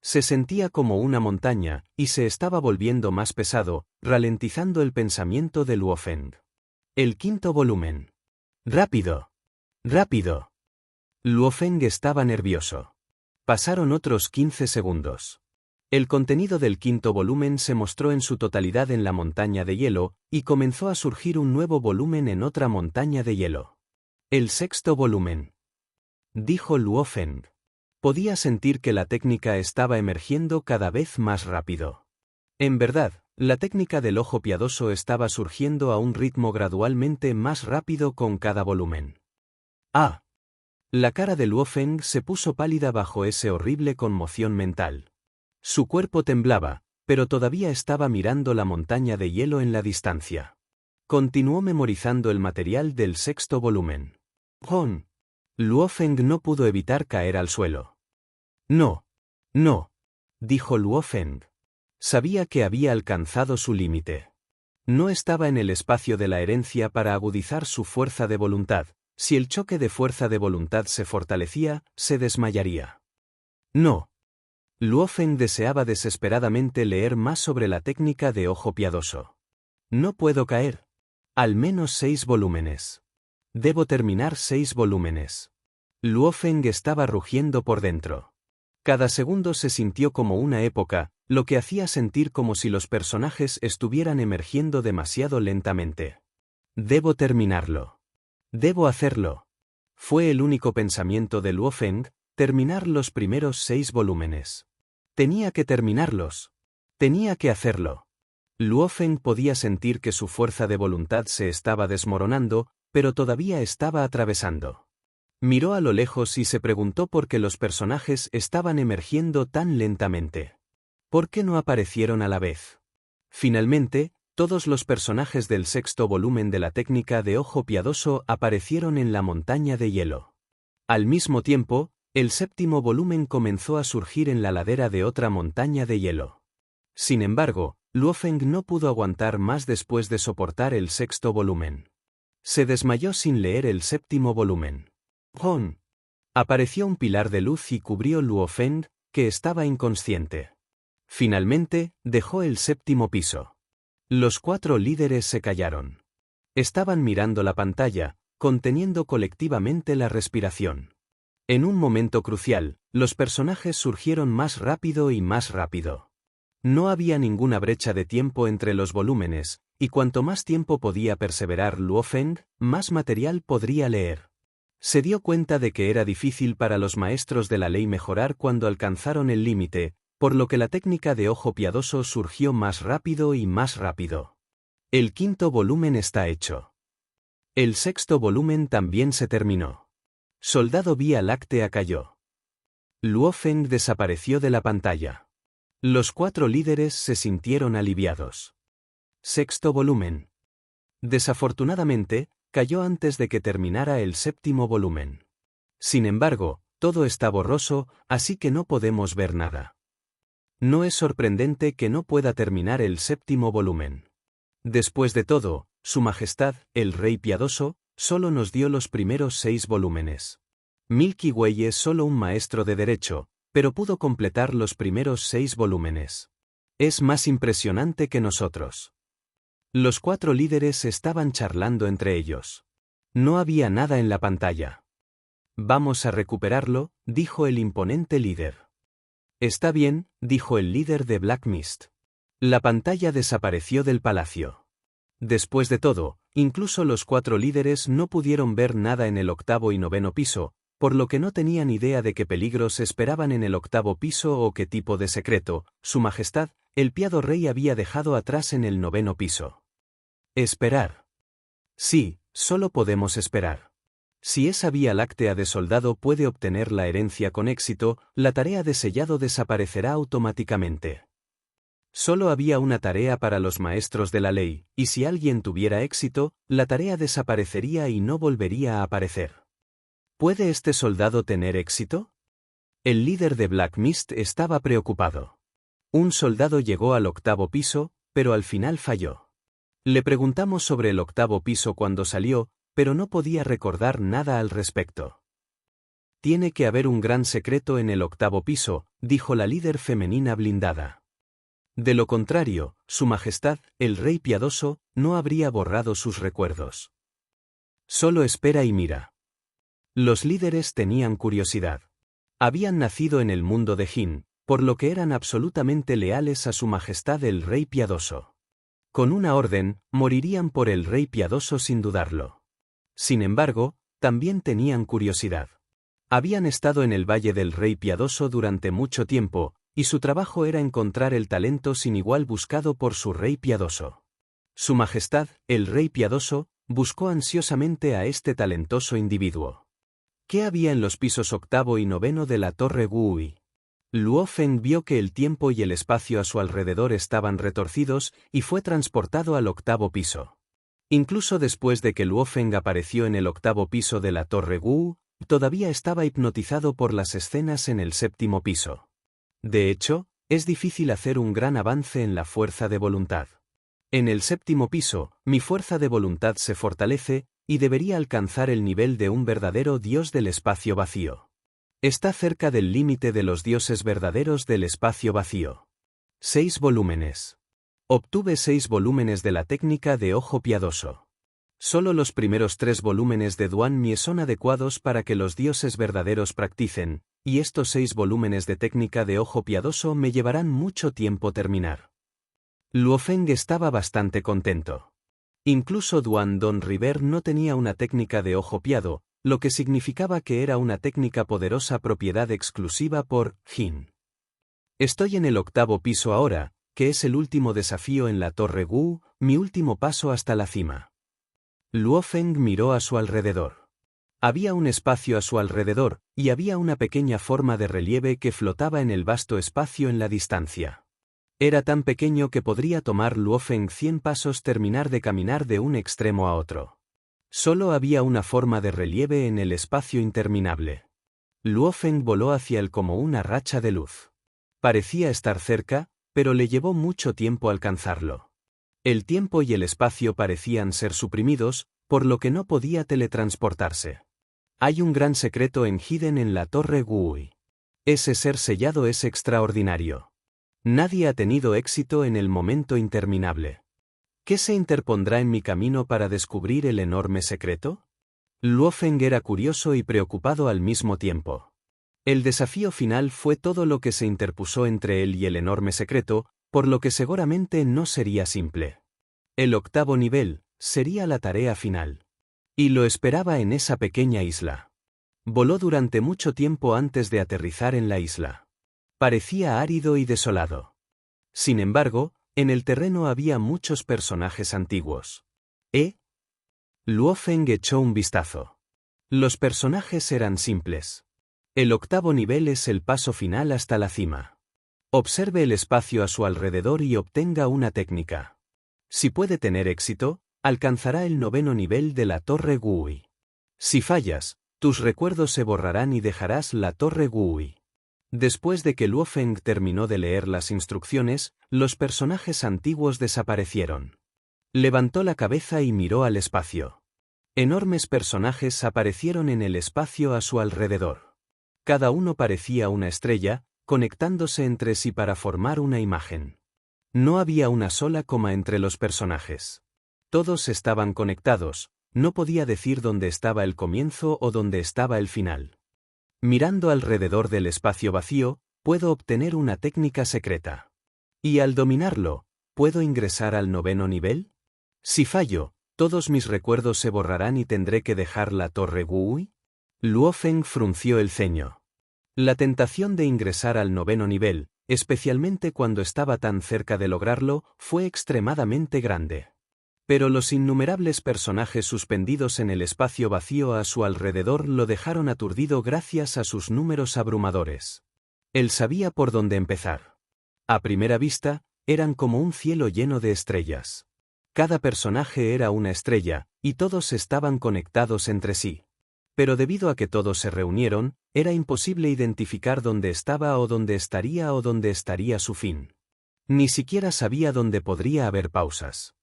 Se sentía como una montaña, y se estaba volviendo más pesado, ralentizando el pensamiento de Luofeng. El quinto volumen. ¡Rápido! ¡Rápido! Luofeng estaba nervioso. Pasaron otros 15 segundos. El contenido del quinto volumen se mostró en su totalidad en la montaña de hielo, y comenzó a surgir un nuevo volumen en otra montaña de hielo. El sexto volumen. Dijo Luofeng. Podía sentir que la técnica estaba emergiendo cada vez más rápido. En verdad, la técnica del ojo piadoso estaba surgiendo a un ritmo gradualmente más rápido con cada volumen. ¡Ah! La cara de Luofeng se puso pálida bajo esa horrible conmoción mental. Su cuerpo temblaba, pero todavía estaba mirando la montaña de hielo en la distancia. Continuó memorizando el material del sexto volumen. ¡Hon! Luofeng no pudo evitar caer al suelo. No. No. Dijo Luofeng. Sabía que había alcanzado su límite. No estaba en el espacio de la herencia para agudizar su fuerza de voluntad. Si el choque de fuerza de voluntad se fortalecía, se desmayaría. No. Luofeng deseaba desesperadamente leer más sobre la técnica de ojo piadoso. No puedo caer. Al menos 6 volúmenes. Debo terminar 6 volúmenes. Luofeng estaba rugiendo por dentro. Cada segundo se sintió como una época, lo que hacía sentir como si los personajes estuvieran emergiendo demasiado lentamente. Debo terminarlo. Debo hacerlo. Fue el único pensamiento de Luofeng, terminar los primeros 6 volúmenes. Tenía que terminarlos. Tenía que hacerlo. Luofeng podía sentir que su fuerza de voluntad se estaba desmoronando, pero todavía estaba atravesando. Miró a lo lejos y se preguntó por qué los personajes estaban emergiendo tan lentamente. ¿Por qué no aparecieron a la vez? Finalmente, todos los personajes del sexto volumen de la técnica de ojo piadoso aparecieron en la montaña de hielo. Al mismo tiempo, el séptimo volumen comenzó a surgir en la ladera de otra montaña de hielo. Sin embargo, Luofeng no pudo aguantar más después de soportar el sexto volumen. Se desmayó sin leer el séptimo volumen. ¡Hon! Apareció un pilar de luz y cubrió Luofeng, que estaba inconsciente. Finalmente, dejó el séptimo piso. Los 4 líderes se callaron. Estaban mirando la pantalla, conteniendo colectivamente la respiración. En un momento crucial, los personajes surgieron más rápido y más rápido. No había ninguna brecha de tiempo entre los volúmenes, y cuanto más tiempo podía perseverar Luofeng, más material podría leer. Se dio cuenta de que era difícil para los maestros de la ley mejorar cuando alcanzaron el límite, por lo que la técnica de ojo piadoso surgió más rápido y más rápido. El quinto volumen está hecho. El sexto volumen también se terminó. Soldado Vía Láctea cayó. Luofeng desapareció de la pantalla. Los 4 líderes se sintieron aliviados. Sexto volumen. Desafortunadamente, cayó antes de que terminara el séptimo volumen. Sin embargo, todo está borroso, así que no podemos ver nada. No es sorprendente que no pueda terminar el séptimo volumen. Después de todo, Su Majestad, el Rey Piadoso, solo nos dio los primeros 6 volúmenes. Milky Way es solo un maestro de derecho, pero pudo completar los primeros 6 volúmenes. Es más impresionante que nosotros. Los 4 líderes estaban charlando entre ellos. No había nada en la pantalla. Vamos a recuperarlo, dijo el imponente líder. Está bien, dijo el líder de Black Mist. La pantalla desapareció del palacio. Después de todo, incluso los 4 líderes no pudieron ver nada en el octavo y noveno piso, por lo que no tenían idea de qué peligros esperaban en el octavo piso o qué tipo de secreto, Su Majestad, el piado rey había dejado atrás en el noveno piso. Esperar. Sí, solo podemos esperar. Si esa Vía Láctea de soldado puede obtener la herencia con éxito, la tarea de sellado desaparecerá automáticamente. Solo había una tarea para los maestros de la ley, y si alguien tuviera éxito, la tarea desaparecería y no volvería a aparecer. ¿Puede este soldado tener éxito? El líder de Black Mist estaba preocupado. Un soldado llegó al octavo piso, pero al final falló. Le preguntamos sobre el octavo piso cuando salió, pero no podía recordar nada al respecto. Tiene que haber un gran secreto en el 8º piso, dijo la líder femenina blindada. De lo contrario, Su Majestad, el Rey Piadoso, no habría borrado sus recuerdos. Solo espera y mira. Los líderes tenían curiosidad. Habían nacido en el mundo de Jin, por lo que eran absolutamente leales a Su Majestad el Rey Piadoso. Con una orden, morirían por el Rey Piadoso sin dudarlo. Sin embargo, también tenían curiosidad. Habían estado en el Valle del Rey Piadoso durante mucho tiempo, y su trabajo era encontrar el talento sin igual buscado por su Rey Piadoso. Su Majestad, el Rey Piadoso, buscó ansiosamente a este talentoso individuo. ¿Qué había en los pisos 8º y 9º de la Torre Gui? Luo Feng vio que el tiempo y el espacio a su alrededor estaban retorcidos y fue transportado al 8º piso. Incluso después de que Luo Feng apareció en el 8º piso de la Torre Gu, todavía estaba hipnotizado por las escenas en el 7º piso. De hecho, es difícil hacer un gran avance en la fuerza de voluntad. En el 7º piso, mi fuerza de voluntad se fortalece, y debería alcanzar el nivel de un verdadero dios del espacio vacío. Está cerca del límite de los dioses verdaderos del espacio vacío. 6 volúmenes. Obtuve 6 volúmenes de la técnica de ojo piadoso. Solo los primeros 3 volúmenes de Duan Mie son adecuados para que los dioses verdaderos practicen, y estos 6 volúmenes de técnica de ojo piadoso me llevarán mucho tiempo terminar. Luo Feng estaba bastante contento. Incluso Duan Don River no tenía una técnica de ojo piado, lo que significaba que era una técnica poderosa propiedad exclusiva por Jin. Estoy en el 8º piso ahora, que es el último desafío en la Torre Gu, mi último paso hasta la cima. Luo Feng miró a su alrededor. Había un espacio a su alrededor, y había una pequeña forma de relieve que flotaba en el vasto espacio en la distancia. Era tan pequeño que podría tomar Luo Feng 100 pasos terminar de caminar de un extremo a otro. Solo había una forma de relieve en el espacio interminable. Luo Feng voló hacia él como una racha de luz. Parecía estar cerca, pero le llevó mucho tiempo alcanzarlo. El tiempo y el espacio parecían ser suprimidos, por lo que no podía teletransportarse. Hay un gran secreto en Hiden en la Torre Gui. Ese ser sellado es extraordinario. Nadie ha tenido éxito en el momento interminable. ¿Qué se interpondrá en mi camino para descubrir el enorme secreto? Luo Feng era curioso y preocupado al mismo tiempo. El desafío final fue todo lo que se interpuso entre él y el enorme secreto, por lo que seguramente no sería simple. El 8º nivel sería la tarea final. Y lo esperaba en esa pequeña isla. Voló durante mucho tiempo antes de aterrizar en la isla. Parecía árido y desolado. Sin embargo, en el terreno había muchos personajes antiguos. Luo Feng echó un vistazo. Los personajes eran simples. El 8º nivel es el paso final hasta la cima. Observe el espacio a su alrededor y obtenga una técnica. Si puede tener éxito, alcanzará el 9º nivel de la Torre Gui. Si fallas, tus recuerdos se borrarán y dejarás la Torre Gui. Después de que Luo Feng terminó de leer las instrucciones, los personajes antiguos desaparecieron. Levantó la cabeza y miró al espacio. Enormes personajes aparecieron en el espacio a su alrededor. Cada uno parecía una estrella, conectándose entre sí para formar una imagen. No había una sola coma entre los personajes. Todos estaban conectados, no podía decir dónde estaba el comienzo o dónde estaba el final. Mirando alrededor del espacio vacío, puedo obtener una técnica secreta. Y al dominarlo, ¿puedo ingresar al 9º nivel? Si fallo, ¿todos mis recuerdos se borrarán y tendré que dejar la Torre Gui? Luo Feng frunció el ceño. La tentación de ingresar al 9º nivel, especialmente cuando estaba tan cerca de lograrlo, fue extremadamente grande. Pero los innumerables personajes suspendidos en el espacio vacío a su alrededor lo dejaron aturdido gracias a sus números abrumadores. Él sabía por dónde empezar. A primera vista, eran como un cielo lleno de estrellas. Cada personaje era una estrella, y todos estaban conectados entre sí. Pero debido a que todos se reunieron, era imposible identificar dónde estaba o dónde estaría su fin. Ni siquiera sabía dónde podría haber pausas.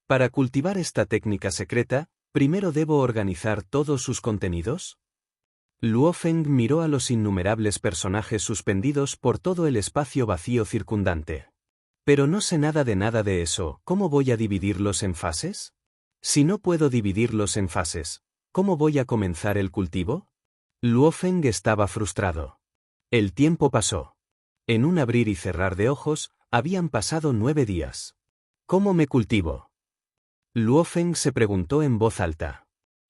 Para cultivar esta técnica secreta, ¿primero debo organizar todos sus contenidos? Luo Feng miró a los innumerables personajes suspendidos por todo el espacio vacío circundante. Pero no sé nada de eso, ¿cómo voy a dividirlos en fases? Si no puedo dividirlos en fases, ¿cómo voy a comenzar el cultivo? Luo Feng estaba frustrado. El tiempo pasó. En un abrir y cerrar de ojos, habían pasado 9 días. ¿Cómo me cultivo? Luo Feng se preguntó en voz alta.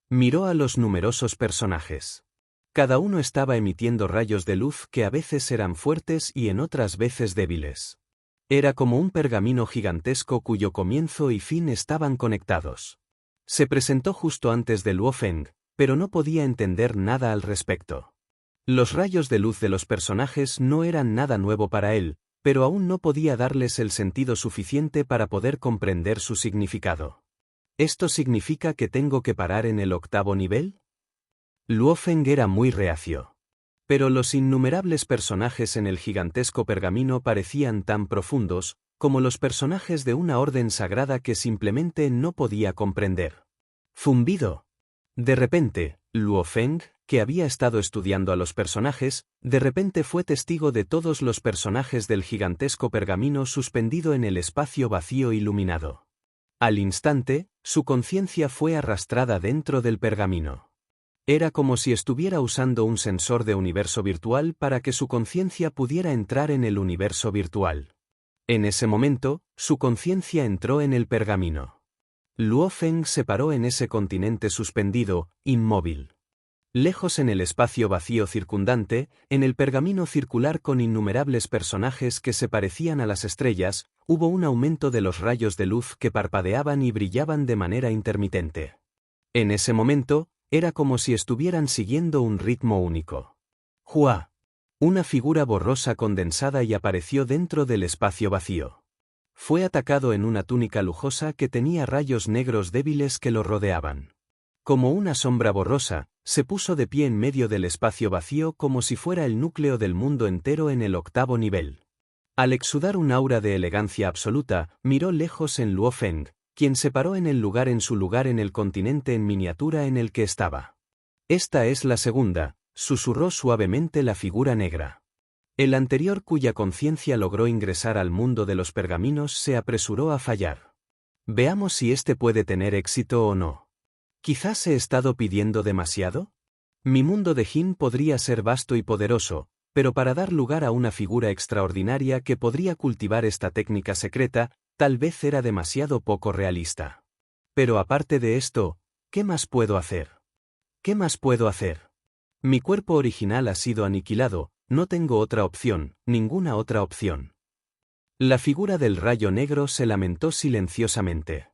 Miró a los numerosos personajes. Cada uno estaba emitiendo rayos de luz que a veces eran fuertes y en otras veces débiles. Era como un pergamino gigantesco cuyo comienzo y fin estaban conectados. Se presentó justo antes de Luo Feng, pero no podía entender nada al respecto. Los rayos de luz de los personajes no eran nada nuevo para él, pero aún no podía darles el sentido suficiente para poder comprender su significado. ¿Esto significa que tengo que parar en el 8º nivel? Luo Feng era muy reacio. Pero los innumerables personajes en el gigantesco pergamino parecían tan profundos, como los personajes de una orden sagrada que simplemente no podía comprender. Zumbido. De repente, Luo Feng, que había estado estudiando a los personajes, de repente fue testigo de todos los personajes del gigantesco pergamino suspendido en el espacio vacío iluminado. Al instante, su conciencia fue arrastrada dentro del pergamino. Era como si estuviera usando un sensor de universo virtual para que su conciencia pudiera entrar en el universo virtual. En ese momento, su conciencia entró en el pergamino. Luo Feng se paró en ese continente suspendido, inmóvil. Lejos en el espacio vacío circundante, en el pergamino circular con innumerables personajes que se parecían a las estrellas, hubo un aumento de los rayos de luz que parpadeaban y brillaban de manera intermitente. En ese momento, era como si estuvieran siguiendo un ritmo único. ¡Jua! Una figura borrosa condensada y apareció dentro del espacio vacío. Fue atacado en una túnica lujosa que tenía rayos negros débiles que lo rodeaban. Como una sombra borrosa, se puso de pie en medio del espacio vacío como si fuera el núcleo del mundo entero en el 8º nivel. Al exudar un aura de elegancia absoluta, miró lejos en Luo Feng, quien se paró en su lugar en el continente en miniatura en el que estaba. Esta es la segunda, susurró suavemente la figura negra. El anterior cuya conciencia logró ingresar al mundo de los pergaminos se apresuró a fallar. Veamos si este puede tener éxito o no. ¿Quizás he estado pidiendo demasiado? Mi mundo de Jin podría ser vasto y poderoso, pero para dar lugar a una figura extraordinaria que podría cultivar esta técnica secreta, tal vez era demasiado poco realista. Pero aparte de esto, ¿qué más puedo hacer? ¿Qué más puedo hacer? Mi cuerpo original ha sido aniquilado, no tengo otra opción, ninguna otra opción. La figura del rayo negro se lamentó silenciosamente.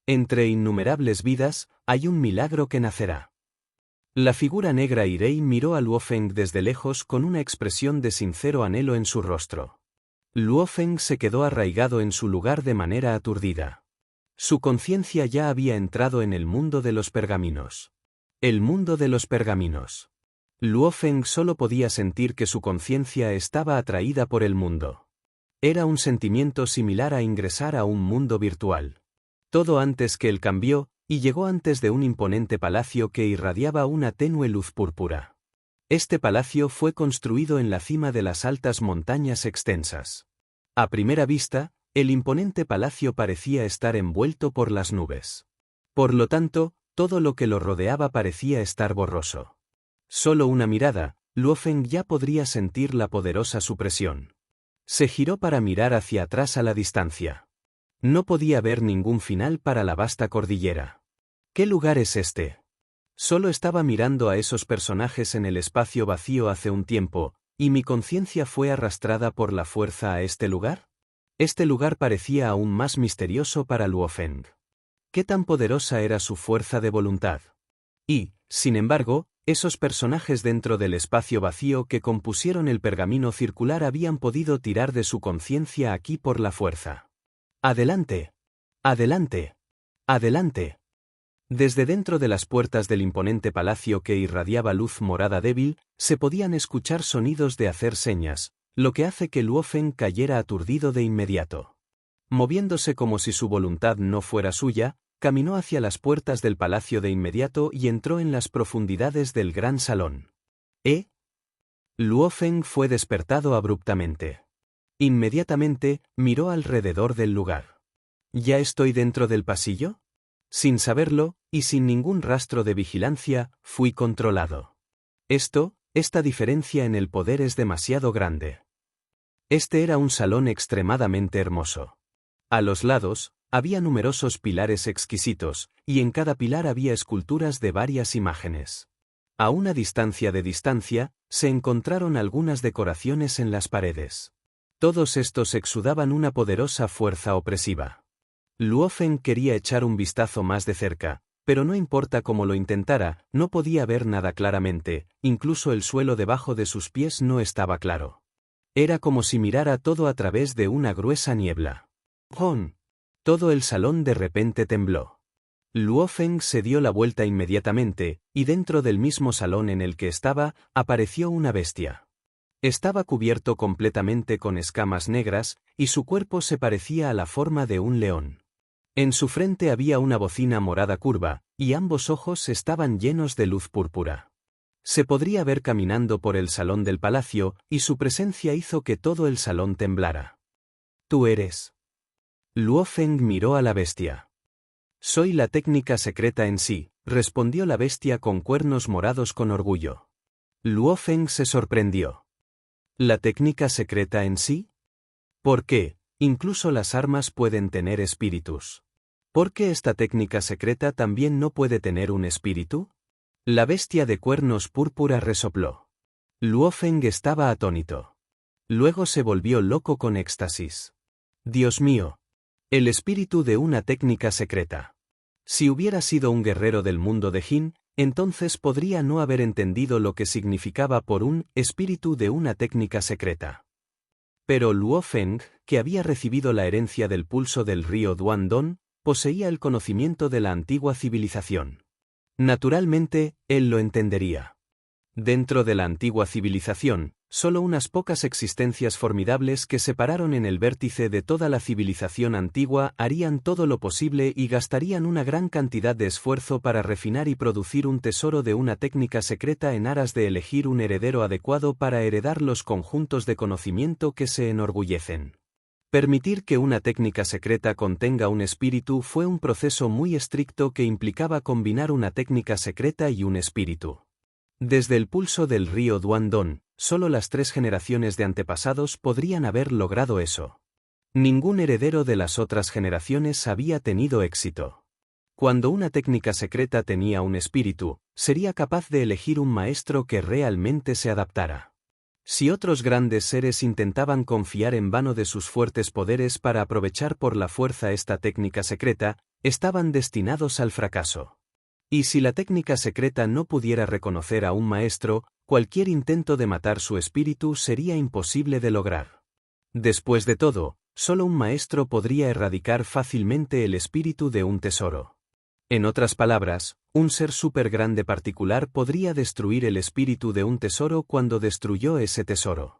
Entre innumerables vidas, hay un milagro que nacerá. La figura negra Irei miró a Luo Feng desde lejos con una expresión de sincero anhelo en su rostro. Luo Feng se quedó arraigado en su lugar de manera aturdida. Su conciencia ya había entrado en el mundo de los pergaminos. El mundo de los pergaminos. Luo Feng solo podía sentir que su conciencia estaba atraída por el mundo. Era un sentimiento similar a ingresar a un mundo virtual. Todo antes que él cambió, y llegó antes de un imponente palacio que irradiaba una tenue luz púrpura. Este palacio fue construido en la cima de las altas montañas extensas. A primera vista, el imponente palacio parecía estar envuelto por las nubes. Por lo tanto, todo lo que lo rodeaba parecía estar borroso. Solo una mirada, Luo Feng ya podría sentir la poderosa supresión. Se giró para mirar hacia atrás a la distancia. No podía ver ningún final para la vasta cordillera. ¿Qué lugar es este? Solo estaba mirando a esos personajes en el espacio vacío hace un tiempo, y mi conciencia fue arrastrada por la fuerza a este lugar. Este lugar parecía aún más misterioso para Luo Feng. ¿Qué tan poderosa era su fuerza de voluntad? Y, sin embargo, esos personajes dentro del espacio vacío que compusieron el pergamino circular habían podido tirar de su conciencia aquí por la fuerza. ¡Adelante! ¡Adelante! ¡Adelante! Desde dentro de las puertas del imponente palacio que irradiaba luz morada débil, se podían escuchar sonidos de hacer señas, lo que hace que Luo Feng cayera aturdido de inmediato. Moviéndose como si su voluntad no fuera suya, caminó hacia las puertas del palacio de inmediato y entró en las profundidades del gran salón. ¿Eh? Luofeng fue despertado abruptamente. Inmediatamente, miró alrededor del lugar. ¿Ya estoy dentro del pasillo? Sin saberlo, y sin ningún rastro de vigilancia, fui controlado. Esta diferencia en el poder es demasiado grande. Este era un salón extremadamente hermoso. A los lados, había numerosos pilares exquisitos, y en cada pilar había esculturas de varias imágenes. A una distancia de distancia, se encontraron algunas decoraciones en las paredes. Todos estos exudaban una poderosa fuerza opresiva. Luofeng quería echar un vistazo más de cerca, pero no importa cómo lo intentara, no podía ver nada claramente, incluso el suelo debajo de sus pies no estaba claro. Era como si mirara todo a través de una gruesa niebla. ¡Jon! Todo el salón de repente tembló. Luofeng se dio la vuelta inmediatamente, y dentro del mismo salón en el que estaba, apareció una bestia. Estaba cubierto completamente con escamas negras, y su cuerpo se parecía a la forma de un león. En su frente había una bocina morada curva, y ambos ojos estaban llenos de luz púrpura. Se podría ver caminando por el salón del palacio, y su presencia hizo que todo el salón temblara. ¿Tú eres? Luofeng miró a la bestia. Soy la técnica secreta en sí, respondió la bestia con cuernos morados con orgullo. Luofeng se sorprendió. ¿La técnica secreta en sí? ¿Por qué? Incluso las armas pueden tener espíritus. ¿Por qué esta técnica secreta también no puede tener un espíritu? La bestia de cuernos púrpura resopló. Luofeng estaba atónito. Luego se volvió loco con éxtasis. Dios mío. El espíritu de una técnica secreta. Si hubiera sido un guerrero del mundo de Jin, entonces podría no haber entendido lo que significaba por un espíritu de una técnica secreta. Pero Luofeng, que había recibido la herencia del pulso del río Duandong, poseía el conocimiento de la antigua civilización. Naturalmente, él lo entendería. Dentro de la antigua civilización, solo unas pocas existencias formidables que se pararon en el vértice de toda la civilización antigua harían todo lo posible y gastarían una gran cantidad de esfuerzo para refinar y producir un tesoro de una técnica secreta en aras de elegir un heredero adecuado para heredar los conjuntos de conocimiento que se enorgullecen. Permitir que una técnica secreta contenga un espíritu fue un proceso muy estricto que implicaba combinar una técnica secreta y un espíritu. Desde el pulso del río Duandong, solo las 3 generaciones de antepasados podrían haber logrado eso. Ningún heredero de las otras generaciones había tenido éxito. Cuando una técnica secreta tenía un espíritu, sería capaz de elegir un maestro que realmente se adaptara. Si otros grandes seres intentaban confiar en vano de sus fuertes poderes para aprovechar por la fuerza esta técnica secreta, estaban destinados al fracaso. Y si la técnica secreta no pudiera reconocer a un maestro, cualquier intento de matar su espíritu sería imposible de lograr. Después de todo, solo un maestro podría erradicar fácilmente el espíritu de un tesoro. En otras palabras, un ser súper grande particular podría destruir el espíritu de un tesoro cuando destruyó ese tesoro.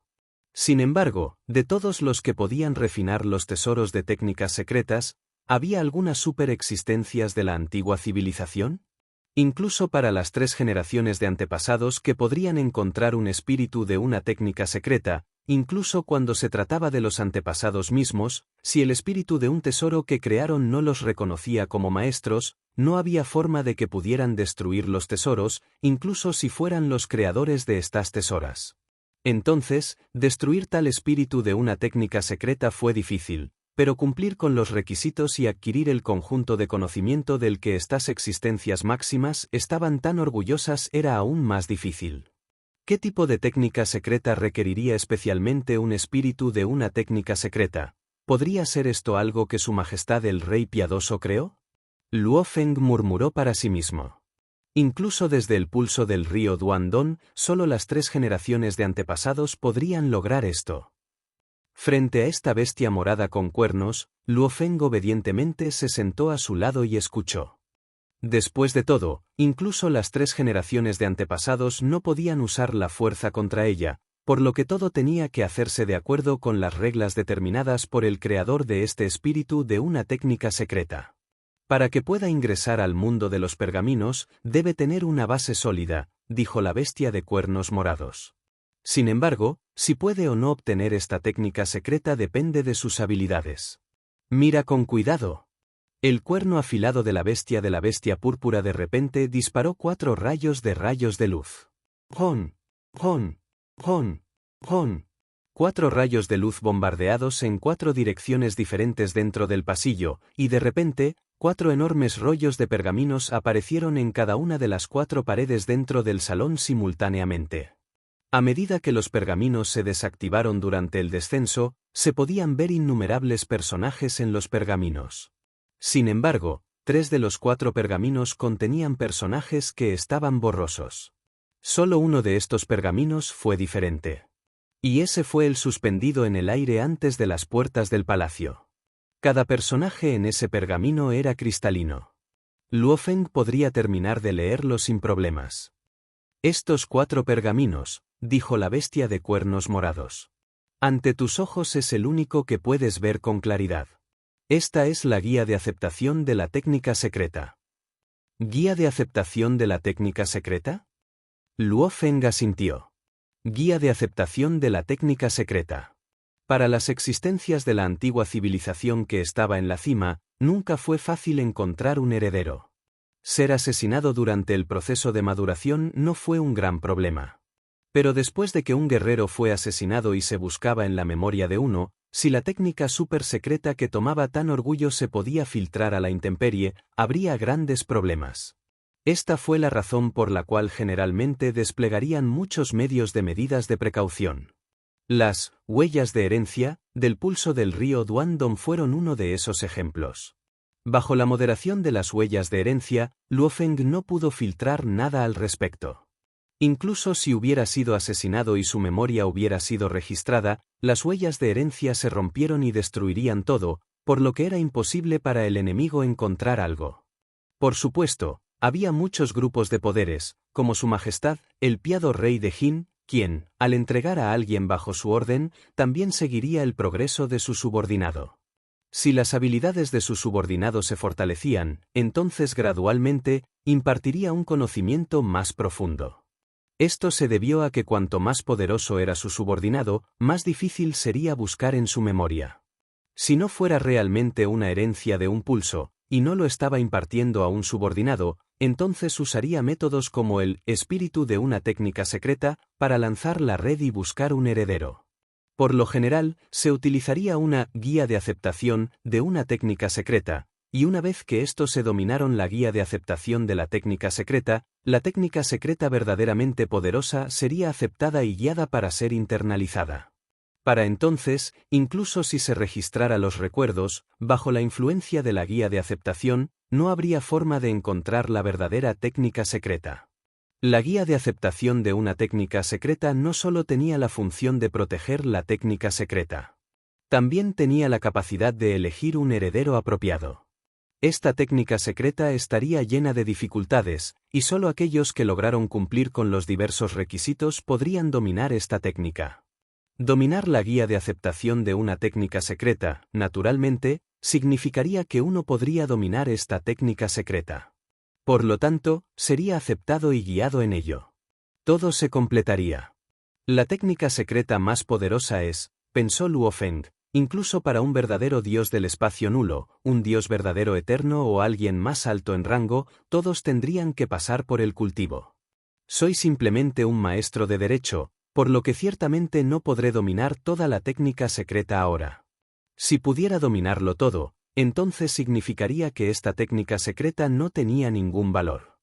Sin embargo, de todos los que podían refinar los tesoros de técnicas secretas, ¿había algunas superexistencias de la antigua civilización? Incluso para las 3 generaciones de antepasados que podrían encontrar un espíritu de una técnica secreta, incluso cuando se trataba de los antepasados mismos, si el espíritu de un tesoro que crearon no los reconocía como maestros, no había forma de que pudieran destruir los tesoros, incluso si fueran los creadores de estas tesoras. Entonces, destruir tal espíritu de una técnica secreta fue difícil. Pero cumplir con los requisitos y adquirir el conjunto de conocimiento del que estas existencias máximas estaban tan orgullosas era aún más difícil. ¿Qué tipo de técnica secreta requeriría especialmente un espíritu de una técnica secreta? ¿Podría ser esto algo que Su Majestad el Rey Piadoso creó? Luofeng murmuró para sí mismo. Incluso desde el pulso del río Duandong, solo las 3 generaciones de antepasados podrían lograr esto. Frente a esta bestia morada con cuernos, Luofeng obedientemente se sentó a su lado y escuchó. Después de todo, incluso las 3 generaciones de antepasados no podían usar la fuerza contra ella, por lo que todo tenía que hacerse de acuerdo con las reglas determinadas por el creador de este espíritu de una técnica secreta. Para que pueda ingresar al mundo de los pergaminos, debe tener una base sólida, dijo la bestia de cuernos morados. Sin embargo, si puede o no obtener esta técnica secreta depende de sus habilidades. Mira con cuidado. El cuerno afilado de la bestia púrpura de repente disparó 4 rayos de luz. ¡Jon! ¡Jon! ¡Jon! ¡Jon! 4 rayos de luz bombardeados en 4 direcciones diferentes dentro del pasillo, y de repente, 4 enormes rollos de pergaminos aparecieron en cada una de las 4 paredes dentro del salón simultáneamente. A medida que los pergaminos se desactivaron durante el descenso, se podían ver innumerables personajes en los pergaminos. Sin embargo, 3 de los 4 pergaminos contenían personajes que estaban borrosos. Solo uno de estos pergaminos fue diferente. Y ese fue el suspendido en el aire antes de las puertas del palacio. Cada personaje en ese pergamino era cristalino. Luo Feng podría terminar de leerlo sin problemas. Estos 4 pergaminos, dijo la bestia de cuernos morados. Ante tus ojos es el único que puedes ver con claridad. Esta es la guía de aceptación de la técnica secreta. ¿Guía de aceptación de la técnica secreta? Luo Feng asintió. Guía de aceptación de la técnica secreta. Para las existencias de la antigua civilización que estaba en la cima, nunca fue fácil encontrar un heredero. Ser asesinado durante el proceso de maduración no fue un gran problema. Pero después de que un guerrero fue asesinado y se buscaba en la memoria de uno, si la técnica súper secreta que tomaba tan orgullo se podía filtrar a la intemperie, habría grandes problemas. Esta fue la razón por la cual generalmente desplegarían muchos medios de medidas de precaución. Las huellas de herencia del pulso del río Duandong fueron uno de esos ejemplos. Bajo la moderación de las huellas de herencia, Luo Feng no pudo filtrar nada al respecto. Incluso si hubiera sido asesinado y su memoria hubiera sido registrada, las huellas de herencia se rompieron y destruirían todo, por lo que era imposible para el enemigo encontrar algo. Por supuesto, había muchos grupos de poderes, como Su Majestad, el piado rey de Jin, quien, al entregar a alguien bajo su orden, también seguiría el progreso de su subordinado. Si las habilidades de su subordinado se fortalecían, entonces gradualmente, impartiría un conocimiento más profundo. Esto se debió a que cuanto más poderoso era su subordinado, más difícil sería buscar en su memoria. Si no fuera realmente una herencia de un pulso, y no lo estaba impartiendo a un subordinado, entonces usaría métodos como el espíritu de una técnica secreta para lanzar la red y buscar un heredero. Por lo general, se utilizaría una guía de aceptación de una técnica secreta, y una vez que estos se dominaron la guía de aceptación de la técnica secreta verdaderamente poderosa sería aceptada y guiada para ser internalizada. Para entonces, incluso si se registrara los recuerdos, bajo la influencia de la guía de aceptación, no habría forma de encontrar la verdadera técnica secreta. La guía de aceptación de una técnica secreta no solo tenía la función de proteger la técnica secreta. También tenía la capacidad de elegir un heredero apropiado. Esta técnica secreta estaría llena de dificultades, y solo aquellos que lograron cumplir con los diversos requisitos podrían dominar esta técnica. Dominar la guía de aceptación de una técnica secreta, naturalmente, significaría que uno podría dominar esta técnica secreta. Por lo tanto, sería aceptado y guiado en ello. Todo se completaría. La técnica secreta más poderosa es, pensó Luo Feng, incluso para un verdadero dios del espacio nulo, un dios verdadero eterno o alguien más alto en rango, todos tendrían que pasar por el cultivo. Soy simplemente un maestro de derecho, por lo que ciertamente no podré dominar toda la técnica secreta ahora. Si pudiera dominarlo todo, entonces significaría que esta técnica secreta no tenía ningún valor.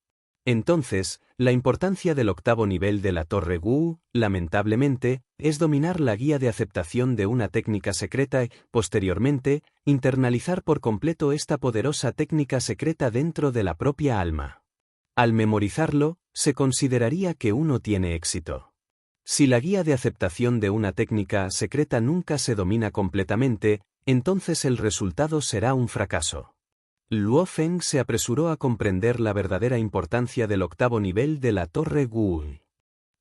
Entonces, la importancia del 8º nivel de la Torre Wu, lamentablemente, es dominar la guía de aceptación de una técnica secreta y, posteriormente, internalizar por completo esta poderosa técnica secreta dentro de la propia alma. Al memorizarlo, se consideraría que uno tiene éxito. Si la guía de aceptación de una técnica secreta nunca se domina completamente, entonces el resultado será un fracaso. Luo Feng se apresuró a comprender la verdadera importancia del 8º nivel de la Torre Wu.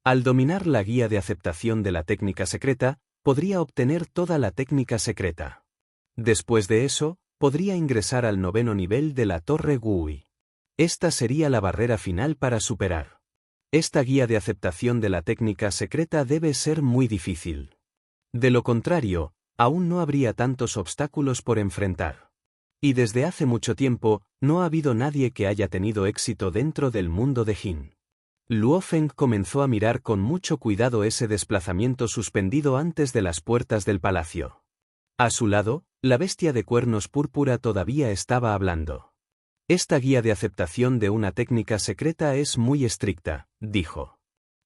Al dominar la guía de aceptación de la técnica secreta, podría obtener toda la técnica secreta. Después de eso, podría ingresar al 9º nivel de la Torre Wu. Esta sería la barrera final para superar. Esta guía de aceptación de la técnica secreta debe ser muy difícil. De lo contrario, aún no habría tantos obstáculos por enfrentar. Y desde hace mucho tiempo, no ha habido nadie que haya tenido éxito dentro del mundo de Jin. Luo Feng comenzó a mirar con mucho cuidado ese desplazamiento suspendido antes de las puertas del palacio. A su lado, la bestia de cuernos púrpura todavía estaba hablando. Esta guía de aceptación de una técnica secreta es muy estricta, dijo.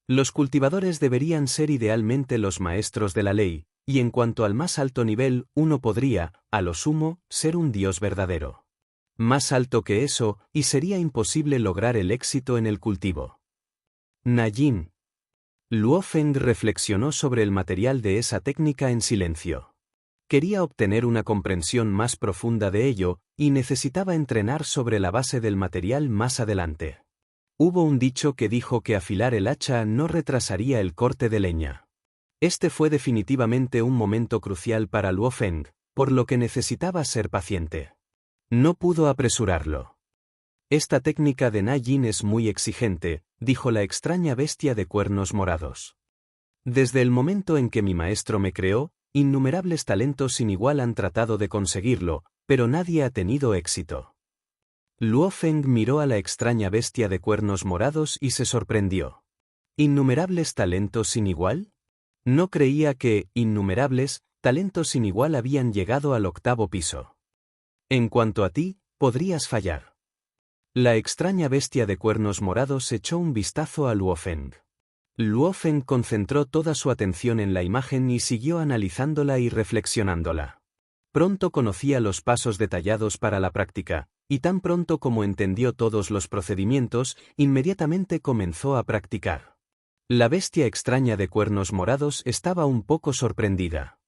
Los cultivadores deberían ser idealmente los maestros de la ley, y en cuanto al más alto nivel, uno podría, a lo sumo, ser un dios verdadero. Más alto que eso, y sería imposible lograr el éxito en el cultivo. Najin. Luo Feng reflexionó sobre el material de esa técnica en silencio. Quería obtener una comprensión más profunda de ello, y necesitaba entrenar sobre la base del material más adelante. Hubo un dicho que dijo que afilar el hacha no retrasaría el corte de leña. Este fue definitivamente un momento crucial para Luo Feng, por lo que necesitaba ser paciente. No pudo apresurarlo. Esta técnica de Najin es muy exigente, dijo la extraña bestia de cuernos morados. Desde el momento en que mi maestro me creó, innumerables talentos sin igual han tratado de conseguirlo, pero nadie ha tenido éxito. Luo Feng miró a la extraña bestia de cuernos morados y se sorprendió. ¿Innumerables talentos sin igual? No creía que, innumerables, talentos sin igual habían llegado al 8º piso. En cuanto a ti, podrías fallar. La extraña bestia de cuernos morados echó un vistazo a Luo Feng. Luo Feng concentró toda su atención en la imagen y siguió analizándola y reflexionándola. Pronto conocía los pasos detallados para la práctica, y tan pronto como entendió todos los procedimientos, inmediatamente comenzó a practicar. La bestia extraña de cuernos morados estaba un poco sorprendida.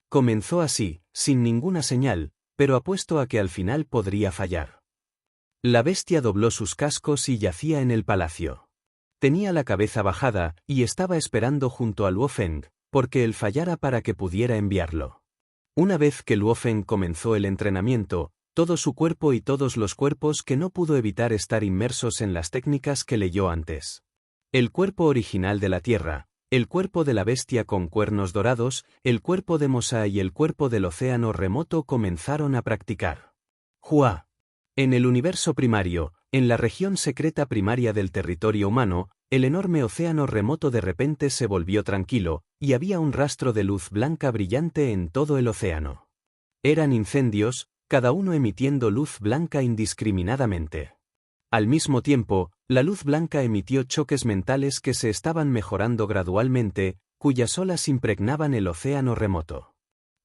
Comenzó así, sin ninguna señal, pero apuesto a que al final podría fallar. La bestia dobló sus cascos y yacía en el palacio. Tenía la cabeza bajada, y estaba esperando junto a Luo Feng, porque él fallara para que pudiera enviarlo. Una vez que Luo Feng comenzó el entrenamiento, todo su cuerpo y todos los cuerpos que no pudo evitar estar inmersos en las técnicas que leyó antes. El cuerpo original de la tierra, el cuerpo de la bestia con cuernos dorados, el cuerpo de Mosa y el cuerpo del océano remoto comenzaron a practicar. Hua. En el universo primario, en la región secreta primaria del territorio humano, el enorme océano remoto de repente se volvió tranquilo, y había un rastro de luz blanca brillante en todo el océano. Eran incendios, cada uno emitiendo luz blanca indiscriminadamente. Al mismo tiempo, la luz blanca emitió choques mentales que se estaban mejorando gradualmente, cuyas olas impregnaban el océano remoto.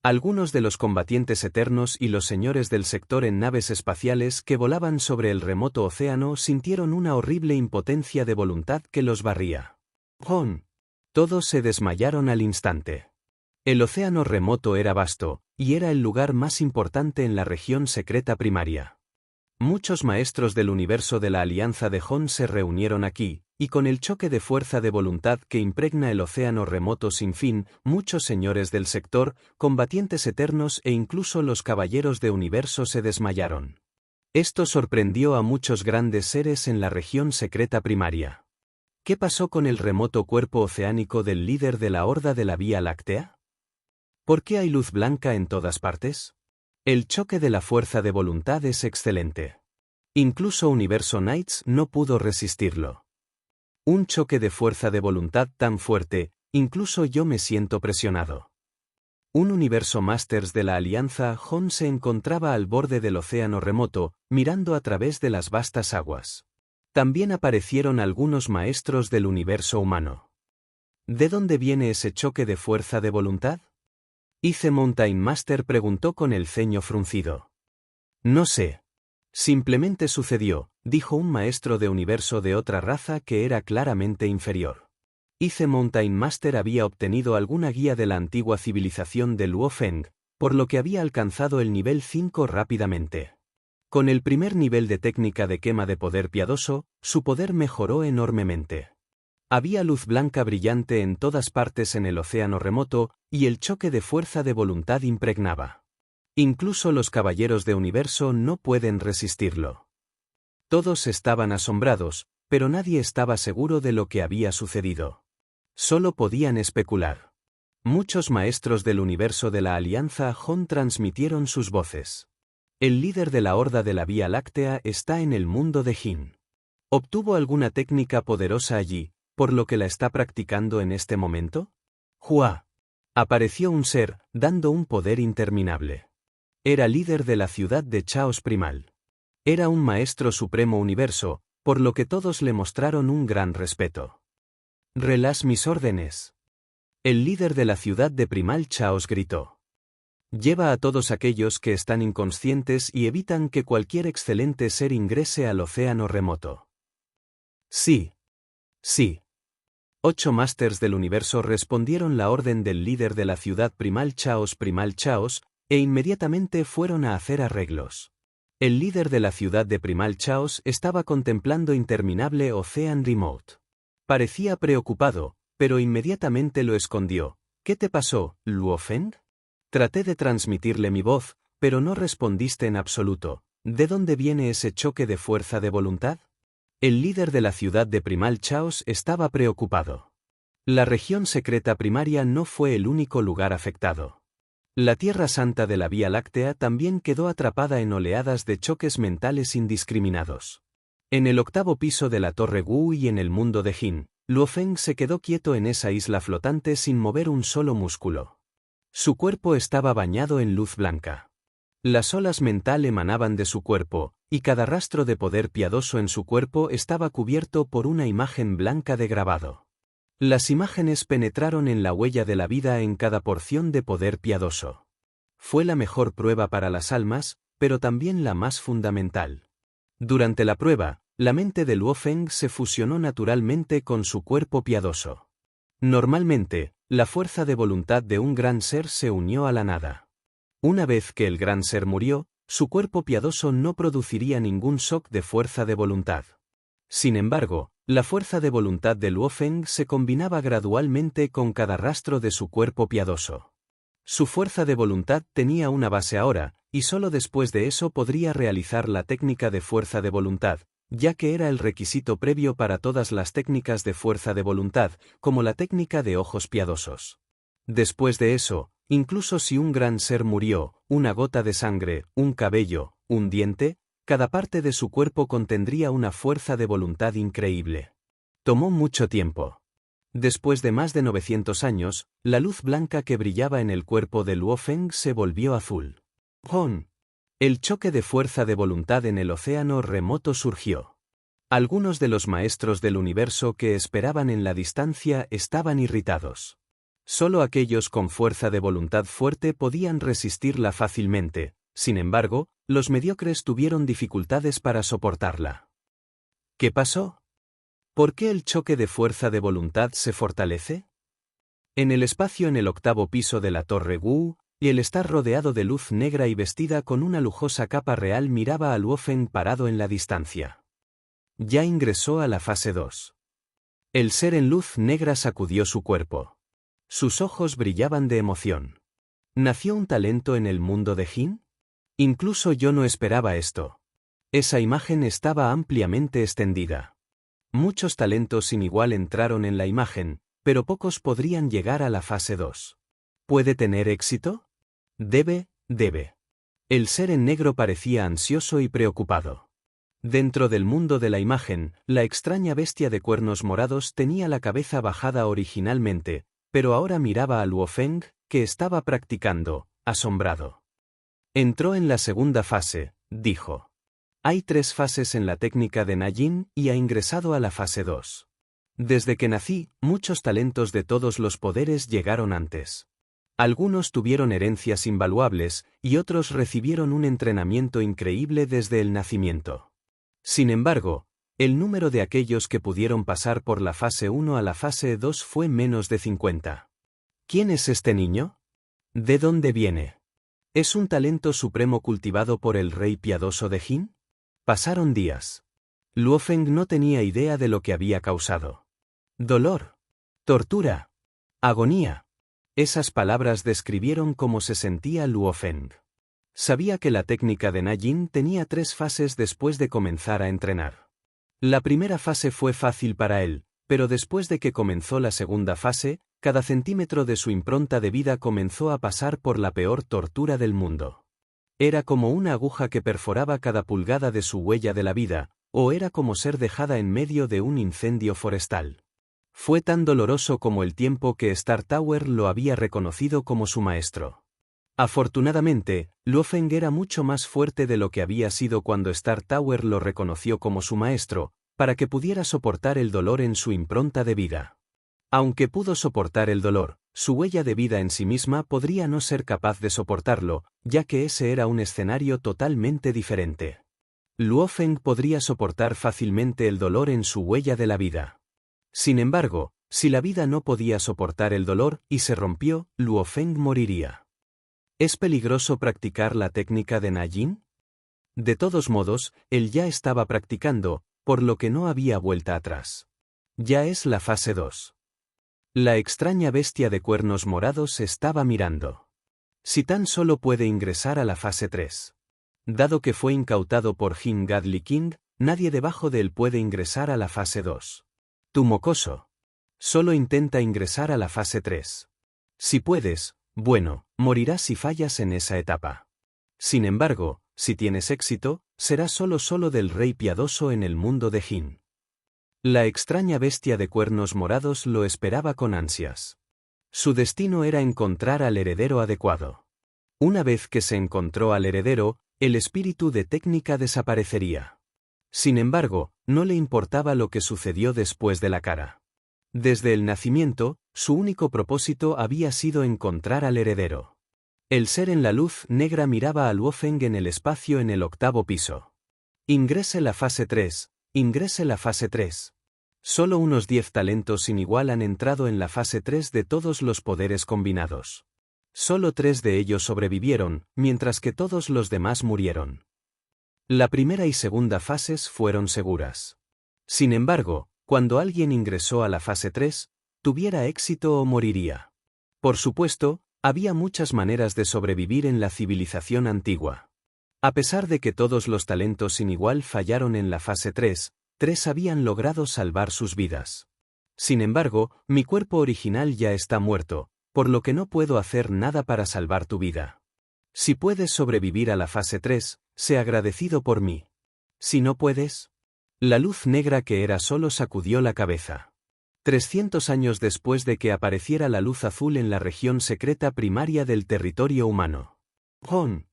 Algunos de los combatientes eternos y los señores del sector en naves espaciales que volaban sobre el remoto océano sintieron una horrible impotencia de voluntad que los barría. ¡Jon! Todos se desmayaron al instante. El océano remoto era vasto, y era el lugar más importante en la región secreta primaria. Muchos maestros del universo de la Alianza de Jon se reunieron aquí, y con el choque de fuerza de voluntad que impregna el océano remoto sin fin, muchos señores del sector, combatientes eternos e incluso los caballeros de universo se desmayaron. Esto sorprendió a muchos grandes seres en la región secreta primaria. ¿Qué pasó con el remoto cuerpo oceánico del líder de la Horda de la Vía Láctea? ¿Por qué hay luz blanca en todas partes? El choque de la fuerza de voluntad es excelente. Incluso Universo Knights no pudo resistirlo. Un choque de fuerza de voluntad tan fuerte, incluso yo me siento presionado. Un Universo Masters de la Alianza Jon se encontraba al borde del océano remoto, mirando a través de las vastas aguas. También aparecieron algunos maestros del universo humano. ¿De dónde viene ese choque de fuerza de voluntad? Ice Mountain Master preguntó con el ceño fruncido. No sé. Simplemente sucedió, dijo un maestro de universo de otra raza que era claramente inferior. Ice Mountain Master había obtenido alguna guía de la antigua civilización de Luo Feng, por lo que había alcanzado el nivel 5 rápidamente. Con el primer nivel de técnica de quema de poder piadoso, su poder mejoró enormemente. Había luz blanca brillante en todas partes en el océano remoto, y el choque de fuerza de voluntad impregnaba. Incluso los caballeros de universo no pueden resistirlo. Todos estaban asombrados, pero nadie estaba seguro de lo que había sucedido. Solo podían especular. Muchos maestros del universo de la Alianza Hon transmitieron sus voces. El líder de la Horda de la Vía Láctea está en el mundo de Jin. ¿Obtuvo alguna técnica poderosa allí, por lo que la está practicando en este momento? Hua. Apareció un ser, dando un poder interminable. Era líder de la ciudad de Chaos Primal. Era un maestro supremo universo, por lo que todos le mostraron un gran respeto. «Relás mis órdenes». El líder de la ciudad de Primal Chaos gritó. «Lleva a todos aquellos que están inconscientes y evitan que cualquier excelente ser ingrese al océano remoto». Sí. Sí. 8 Masters del universo respondieron la orden del líder de la ciudad Primal Chaos, e inmediatamente fueron a hacer arreglos. El líder de la ciudad de Primal Chaos estaba contemplando interminable Ocean Remote. Parecía preocupado, pero inmediatamente lo escondió. ¿Qué te pasó, Luofeng? Traté de transmitirle mi voz, pero no respondiste en absoluto. ¿De dónde viene ese choque de fuerza de voluntad? El líder de la ciudad de Primal Chaos estaba preocupado. La región secreta primaria no fue el único lugar afectado. La Tierra Santa de la Vía Láctea también quedó atrapada en oleadas de choques mentales indiscriminados. En el 8º piso de la Torre Wu y en el mundo de Jin, Luofeng se quedó quieto en esa isla flotante sin mover un solo músculo. Su cuerpo estaba bañado en luz blanca. Las olas mental emanaban de su cuerpo, y cada rastro de poder piadoso en su cuerpo estaba cubierto por una imagen blanca de grabado. Las imágenes penetraron en la huella de la vida en cada porción de poder piadoso. Fue la mejor prueba para las almas, pero también la más fundamental. Durante la prueba, la mente de Luofeng se fusionó naturalmente con su cuerpo piadoso. Normalmente, la fuerza de voluntad de un gran ser se unió a la nada. Una vez que el gran ser murió, su cuerpo piadoso no produciría ningún shock de fuerza de voluntad. Sin embargo, la fuerza de voluntad de Luofeng se combinaba gradualmente con cada rastro de su cuerpo piadoso. Su fuerza de voluntad tenía una base ahora, y solo después de eso podría realizar la técnica de fuerza de voluntad, ya que era el requisito previo para todas las técnicas de fuerza de voluntad, como la técnica de ojos piadosos. Después de eso, incluso si un gran ser murió, una gota de sangre, un cabello, un diente, cada parte de su cuerpo contendría una fuerza de voluntad increíble. Tomó mucho tiempo. Después de más de 900 años, la luz blanca que brillaba en el cuerpo de Luofeng se volvió azul. ¡Hon! El choque de fuerza de voluntad en el océano remoto surgió. Algunos de los maestros del universo que esperaban en la distancia estaban irritados. Solo aquellos con fuerza de voluntad fuerte podían resistirla fácilmente. Sin embargo, los mediocres tuvieron dificultades para soportarla. ¿Qué pasó? ¿Por qué el choque de fuerza de voluntad se fortalece? En el espacio en el 8º piso de la Torre Wu, y el estar rodeado de luz negra y vestida con una lujosa capa real miraba a Luofeng parado en la distancia. Ya ingresó a la fase 2. El ser en luz negra sacudió su cuerpo. Sus ojos brillaban de emoción. ¿Nació un talento en el mundo de Jin? Incluso yo no esperaba esto. Esa imagen estaba ampliamente extendida. Muchos talentos sin igual entraron en la imagen, pero pocos podrían llegar a la fase 2. ¿Puede tener éxito? Debe. El ser en negro parecía ansioso y preocupado. Dentro del mundo de la imagen, la extraña bestia de cuernos morados tenía la cabeza bajada originalmente, pero ahora miraba a Luofeng, que estaba practicando, asombrado. Entró en la segunda fase, dijo. Hay 3 fases en la técnica de Najin y ha ingresado a la fase 2. Desde que nací, muchos talentos de todos los poderes llegaron antes. Algunos tuvieron herencias invaluables, y otros recibieron un entrenamiento increíble desde el nacimiento. Sin embargo, el número de aquellos que pudieron pasar por la fase 1 a la fase 2 fue menos de 50. ¿Quién es este niño? ¿De dónde viene? ¿Es un talento supremo cultivado por el rey piadoso de Jin? Pasaron días. Luofeng no tenía idea de lo que había causado. Dolor. Tortura. Agonía. Esas palabras describieron cómo se sentía Luofeng. Sabía que la técnica de Najin tenía 3 fases después de comenzar a entrenar. La primera fase fue fácil para él, pero después de que comenzó la segunda fase, cada centímetro de su impronta de vida comenzó a pasar por la peor tortura del mundo. Era como una aguja que perforaba cada pulgada de su huella de la vida, o era como ser dejada en medio de un incendio forestal. Fue tan doloroso como el tiempo que Star Tower lo había reconocido como su maestro. Afortunadamente, Luofeng era mucho más fuerte de lo que había sido cuando Star Tower lo reconoció como su maestro, para que pudiera soportar el dolor en su impronta de vida. Aunque pudo soportar el dolor, su huella de vida en sí misma podría no ser capaz de soportarlo, ya que ese era un escenario totalmente diferente. Luofeng podría soportar fácilmente el dolor en su huella de la vida. Sin embargo, si la vida no podía soportar el dolor y se rompió, Luofeng moriría. ¿Es peligroso practicar la técnica de Najin? De todos modos, él ya estaba practicando, por lo que no había vuelta atrás. Ya es la fase 2. La extraña bestia de cuernos morados estaba mirando. Si tan solo puede ingresar a la fase 3. Dado que fue incautado por Jin Gadli King, nadie debajo de él puede ingresar a la fase 2. Tu mocoso. Solo intenta ingresar a la fase 3. Si puedes, bueno, morirás si fallas en esa etapa. Sin embargo, si tienes éxito, serás solo del rey piadoso en el mundo de Jin. La extraña bestia de cuernos morados lo esperaba con ansias. Su destino era encontrar al heredero adecuado. Una vez que se encontró al heredero, el espíritu de técnica desaparecería. Sin embargo, no le importaba lo que sucedió después de la cara. Desde el nacimiento, su único propósito había sido encontrar al heredero. El ser en la luz negra miraba a Luofeng en el espacio en el 8º piso. Ingrese la fase 3, ingrese la fase 3. Solo unos 10 talentos sin igual han entrado en la fase 3 de todos los poderes combinados. Solo 3 de ellos sobrevivieron, mientras que todos los demás murieron. La primera y segunda fases fueron seguras. Sin embargo, cuando alguien ingresó a la fase 3, tuviera éxito o moriría. Por supuesto, había muchas maneras de sobrevivir en la civilización antigua. A pesar de que todos los talentos sin igual fallaron en la fase 3, 3 habían logrado salvar sus vidas. Sin embargo, mi cuerpo original ya está muerto, por lo que no puedo hacer nada para salvar tu vida. Si puedes sobrevivir a la fase 3, sé agradecido por mí. Si no puedes... La luz negra que era solo sacudió la cabeza. 300 años después de que apareciera la luz azul en la región secreta primaria del territorio humano. ¡Jon!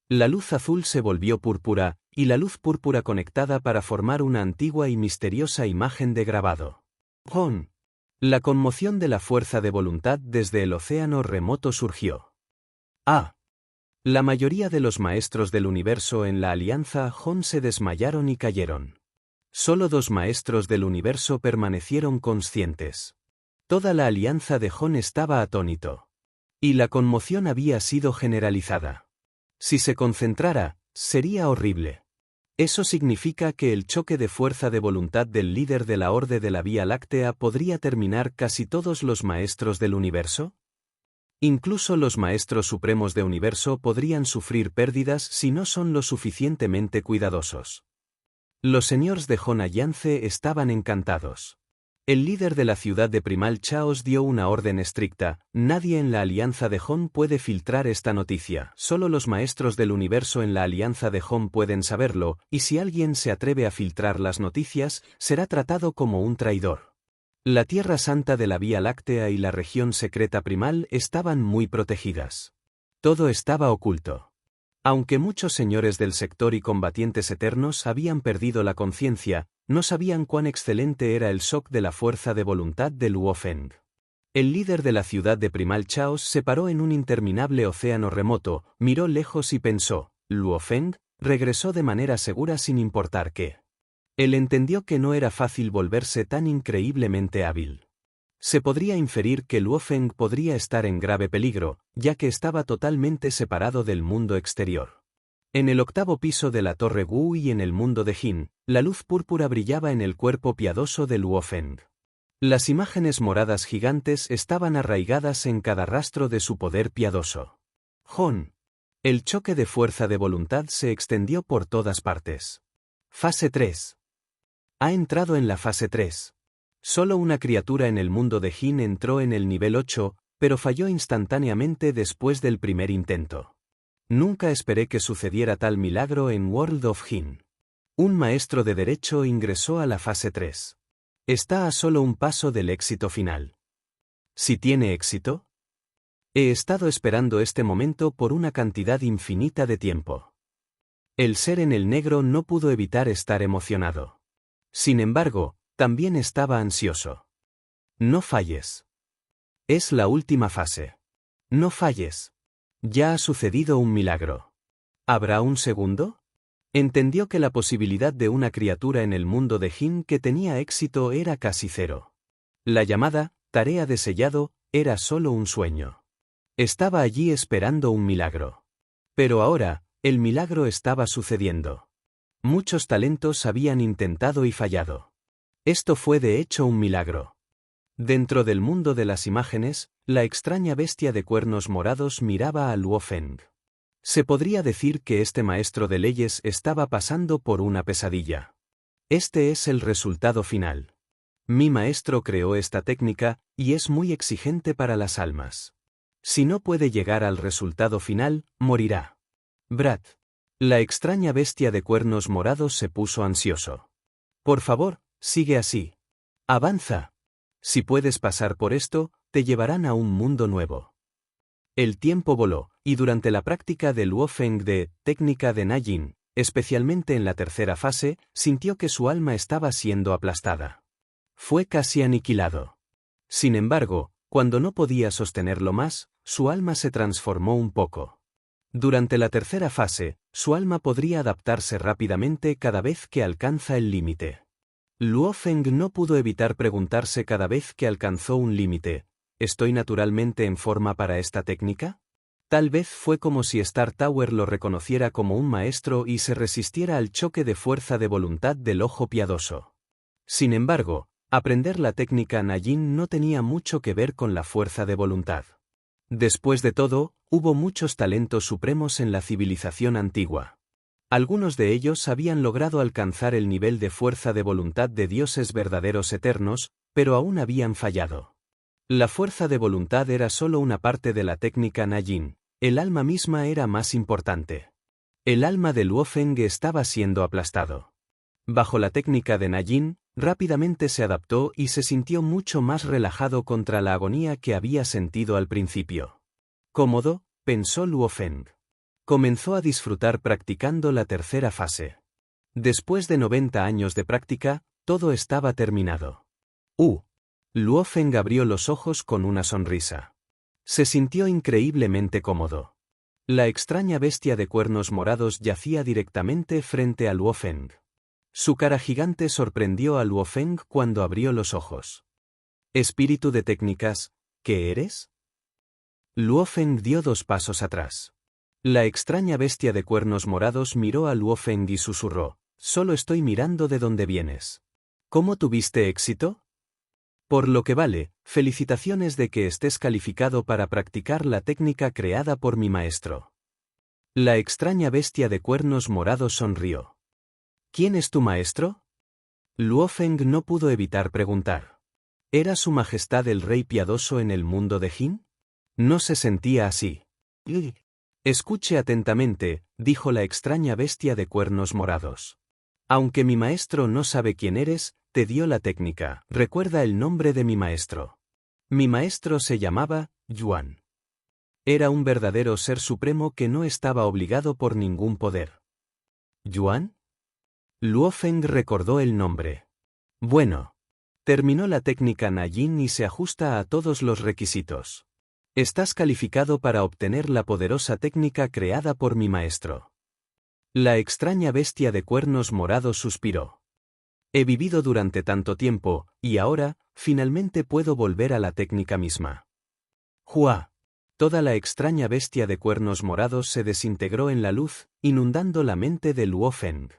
La luz azul se volvió púrpura, y la luz púrpura conectada para formar una antigua y misteriosa imagen de grabado. ¡Jon! La conmoción de la fuerza de voluntad desde el océano remoto surgió. ¡Ah! La mayoría de los maestros del universo en la alianza Jon se desmayaron y cayeron. Solo 2 maestros del universo permanecieron conscientes. Toda la alianza de Jon estaba atónito. Y la conmoción había sido generalizada. Si se concentrara, sería horrible. ¿Eso significa que el choque de fuerza de voluntad del líder de la Orde de la Vía Láctea podría terminar casi todos los maestros del universo? Incluso los maestros supremos de universo podrían sufrir pérdidas si no son lo suficientemente cuidadosos. Los señores de Jon Alliance estaban encantados. El líder de la ciudad de Primal Chaos dio una orden estricta: nadie en la alianza de Jon puede filtrar esta noticia, solo los maestros del universo en la alianza de Jon pueden saberlo, y si alguien se atreve a filtrar las noticias, será tratado como un traidor. La Tierra Santa de la Vía Láctea y la región secreta primal estaban muy protegidas. Todo estaba oculto. Aunque muchos señores del sector y combatientes eternos habían perdido la conciencia, no sabían cuán excelente era el shock de la fuerza de voluntad de Luofeng. El líder de la ciudad de Primal Chaos se paró en un interminable océano remoto, miró lejos y pensó: Luofeng regresó de manera segura sin importar qué. Él entendió que no era fácil volverse tan increíblemente hábil. Se podría inferir que Luofeng podría estar en grave peligro, ya que estaba totalmente separado del mundo exterior. En el 8º piso de la Torre Wu y en el mundo de Jin, la luz púrpura brillaba en el cuerpo piadoso de Luofeng. Las imágenes moradas gigantes estaban arraigadas en cada rastro de su poder piadoso. Jon. El choque de fuerza de voluntad se extendió por todas partes. Fase 3. Ha entrado en la fase 3. Solo una criatura en el mundo de Jin entró en el nivel 8, pero falló instantáneamente después del primer intento. Nunca esperé que sucediera tal milagro en World of Jin. Un maestro de derecho ingresó a la fase 3. Está a solo un paso del éxito final. ¿Si tiene éxito? He estado esperando este momento por una cantidad infinita de tiempo. El ser en el negro no pudo evitar estar emocionado. Sin embargo, también estaba ansioso. No falles. Es la última fase. No falles. Ya ha sucedido un milagro. ¿Habrá un segundo? Entendió que la posibilidad de una criatura en el mundo de Jin que tenía éxito era casi cero. La llamada tarea de sellado era solo un sueño. Estaba allí esperando un milagro. Pero ahora, el milagro estaba sucediendo. Muchos talentos habían intentado y fallado. Esto fue de hecho un milagro. Dentro del mundo de las imágenes, la extraña bestia de cuernos morados miraba a Luo Feng. Se podría decir que este maestro de leyes estaba pasando por una pesadilla. Este es el resultado final. Mi maestro creó esta técnica, y es muy exigente para las almas. Si no puede llegar al resultado final, morirá. Brad. La extraña bestia de cuernos morados se puso ansioso. Por favor, sigue así. Avanza. Si puedes pasar por esto, te llevarán a un mundo nuevo. El tiempo voló, y durante la práctica de Luo Feng de técnica de Najin, especialmente en la tercera fase, sintió que su alma estaba siendo aplastada. Fue casi aniquilado. Sin embargo, cuando no podía sostenerlo más, su alma se transformó un poco. Durante la tercera fase, su alma podría adaptarse rápidamente cada vez que alcanza el límite. Luo Feng no pudo evitar preguntarse cada vez que alcanzó un límite, ¿estoy naturalmente en forma para esta técnica? Tal vez fue como si Star Tower lo reconociera como un maestro y se resistiera al choque de fuerza de voluntad del ojo piadoso. Sin embargo, aprender la técnica Najin no tenía mucho que ver con la fuerza de voluntad. Después de todo, hubo muchos talentos supremos en la civilización antigua. Algunos de ellos habían logrado alcanzar el nivel de fuerza de voluntad de dioses verdaderos eternos, pero aún habían fallado. La fuerza de voluntad era solo una parte de la técnica Najin, el alma misma era más importante. El alma de Luo Feng estaba siendo aplastado. Bajo la técnica de Najin, rápidamente se adaptó y se sintió mucho más relajado contra la agonía que había sentido al principio. Cómodo, pensó Luo Feng. Comenzó a disfrutar practicando la tercera fase. Después de 90 años de práctica, todo estaba terminado. Luo Feng abrió los ojos con una sonrisa. Se sintió increíblemente cómodo. La extraña bestia de cuernos morados yacía directamente frente a Luo Feng. Su cara gigante sorprendió a Luo Feng cuando abrió los ojos. Espíritu de técnicas, ¿qué eres? Luo Feng dio 2 pasos atrás. La extraña bestia de cuernos morados miró a Luo Feng y susurró, solo estoy mirando de dónde vienes. ¿Cómo tuviste éxito? Por lo que vale, felicitaciones de que estés calificado para practicar la técnica creada por mi maestro. La extraña bestia de cuernos morados sonrió. ¿Quién es tu maestro? Luo Feng no pudo evitar preguntar. ¿Era su majestad el rey piadoso en el mundo de Jin? No se sentía así. Escuche atentamente, dijo la extraña bestia de cuernos morados. Aunque mi maestro no sabe quién eres, te dio la técnica. Recuerda el nombre de mi maestro. Mi maestro se llamaba Yuan. Era un verdadero ser supremo que no estaba obligado por ningún poder. ¿Yuan? Luo Feng recordó el nombre. Bueno. Terminó la técnica Najin y se ajusta a todos los requisitos. Estás calificado para obtener la poderosa técnica creada por mi maestro. La extraña bestia de cuernos morados suspiró. He vivido durante tanto tiempo, y ahora, finalmente puedo volver a la técnica misma. ¡Jua! Toda la extraña bestia de cuernos morados se desintegró en la luz, inundando la mente de Luo Feng.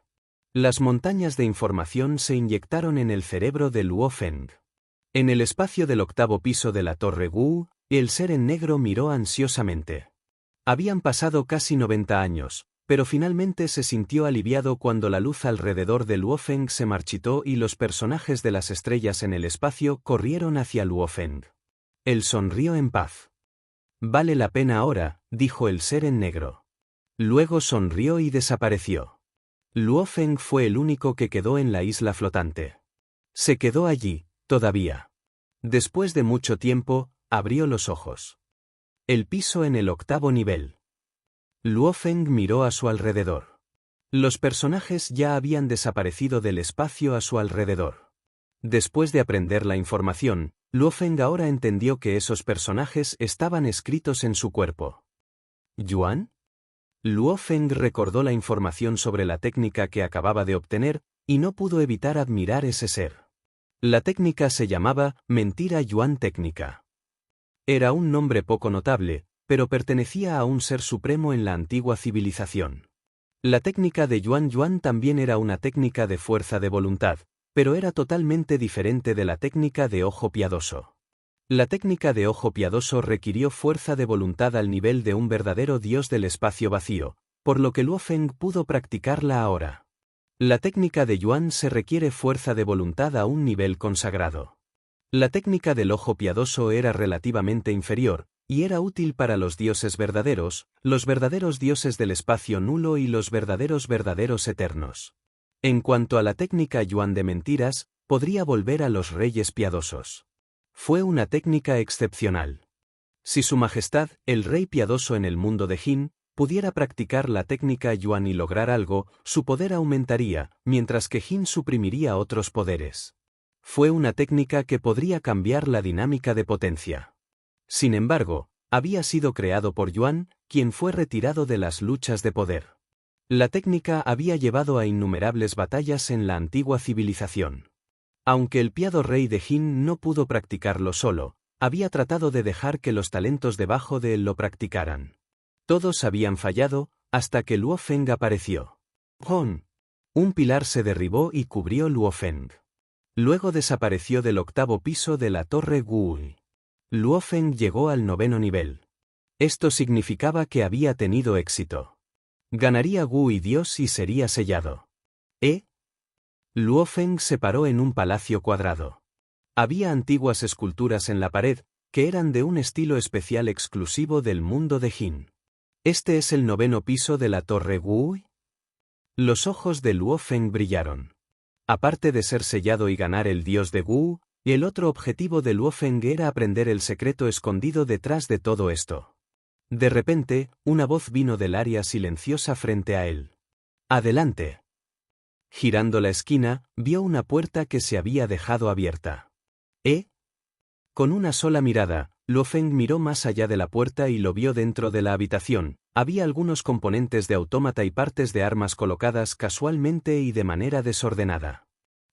Las montañas de información se inyectaron en el cerebro de Luo Feng. En el espacio del 8º piso de la Torre Wu, el ser en negro miró ansiosamente. Habían pasado casi 90 años, pero finalmente se sintió aliviado cuando la luz alrededor de Luofeng se marchitó y los personajes de las estrellas en el espacio corrieron hacia Luofeng. Él sonrió en paz. Vale la pena ahora, dijo el ser en negro. Luego sonrió y desapareció. Luofeng fue el único que quedó en la isla flotante. Se quedó allí, todavía. Después de mucho tiempo, abrió los ojos. El piso en el 8º nivel. Luofeng miró a su alrededor. Los personajes ya habían desaparecido del espacio a su alrededor. Después de aprender la información, Luofeng ahora entendió que esos personajes estaban escritos en su cuerpo. ¿Yuan? Luofeng recordó la información sobre la técnica que acababa de obtener, y no pudo evitar admirar ese ser. La técnica se llamaba Mentira Yuan Técnica. Era un nombre poco notable, pero pertenecía a un ser supremo en la antigua civilización. La técnica de Yuan Yuan también era una técnica de fuerza de voluntad, pero era totalmente diferente de la técnica de Ojo Piadoso. La técnica de Ojo Piadoso requirió fuerza de voluntad al nivel de un verdadero dios del espacio vacío, por lo que Luofeng pudo practicarla ahora. La técnica de Yuan se requiere fuerza de voluntad a un nivel consagrado. La técnica del Ojo Piadoso era relativamente inferior, y era útil para los dioses verdaderos, los verdaderos dioses del espacio nulo y los verdaderos eternos. En cuanto a la técnica Yuan de mentiras, podría volver a los reyes piadosos. Fue una técnica excepcional. Si Su Majestad, el Rey Piadoso en el mundo de Jin, pudiera practicar la técnica Yuan y lograr algo, su poder aumentaría, mientras que Jin suprimiría otros poderes. Fue una técnica que podría cambiar la dinámica de potencia. Sin embargo, había sido creado por Yuan, quien fue retirado de las luchas de poder. La técnica había llevado a innumerables batallas en la antigua civilización. Aunque el piado rey de Jin no pudo practicarlo solo, había tratado de dejar que los talentos debajo de él lo practicaran. Todos habían fallado, hasta que Luofeng apareció. ¡Hon! Un pilar se derribó y cubrió Luofeng. Luego desapareció del 8º piso de la torre Gui. Luofeng llegó al 9º nivel. Esto significaba que había tenido éxito. Ganaría Gui Dios y sería sellado. Luofeng se paró en un palacio cuadrado. Había antiguas esculturas en la pared, que eran de un estilo especial exclusivo del mundo de Jin. ¿Este es el 9º piso de la torre Gui? Los ojos de Luofeng brillaron. Aparte de ser sellado y ganar el dios de Gu, el otro objetivo de Luofeng era aprender el secreto escondido detrás de todo esto. De repente, una voz vino del área silenciosa frente a él. ¡Adelante! Girando la esquina, vio una puerta que se había dejado abierta. Con una sola mirada, Luofeng miró más allá de la puerta y lo vio dentro de la habitación. Había algunos componentes de autómata y partes de armas colocadas casualmente y de manera desordenada.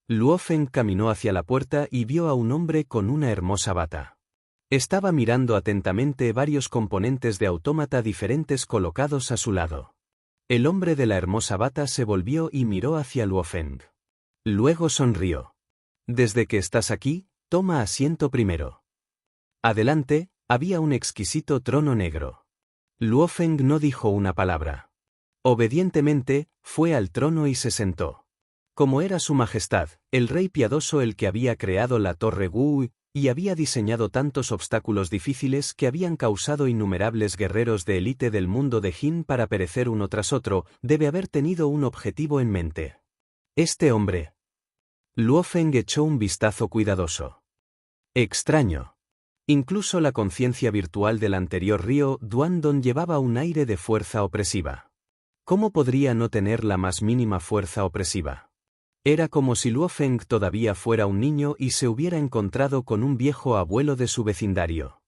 Luofeng caminó hacia la puerta y vio a un hombre con una hermosa bata. Estaba mirando atentamente varios componentes de autómata diferentes colocados a su lado. El hombre de la hermosa bata se volvió y miró hacia Luofeng. Luego sonrió. «Desde que estás aquí, toma asiento primero». Adelante, había un exquisito trono negro. Luofeng no dijo una palabra. Obedientemente, fue al trono y se sentó. Como era Su Majestad, el Rey Piadoso el que había creado la Torre Gui, y había diseñado tantos obstáculos difíciles que habían causado innumerables guerreros de élite del mundo de Jin para perecer uno tras otro, debe haber tenido un objetivo en mente. Este hombre. Luofeng echó un vistazo cuidadoso. Extraño. Incluso la conciencia virtual del anterior Río Duandong llevaba un aire de fuerza opresiva. ¿Cómo podría no tener la más mínima fuerza opresiva? Era como si Luofeng todavía fuera un niño y se hubiera encontrado con un viejo abuelo de su vecindario.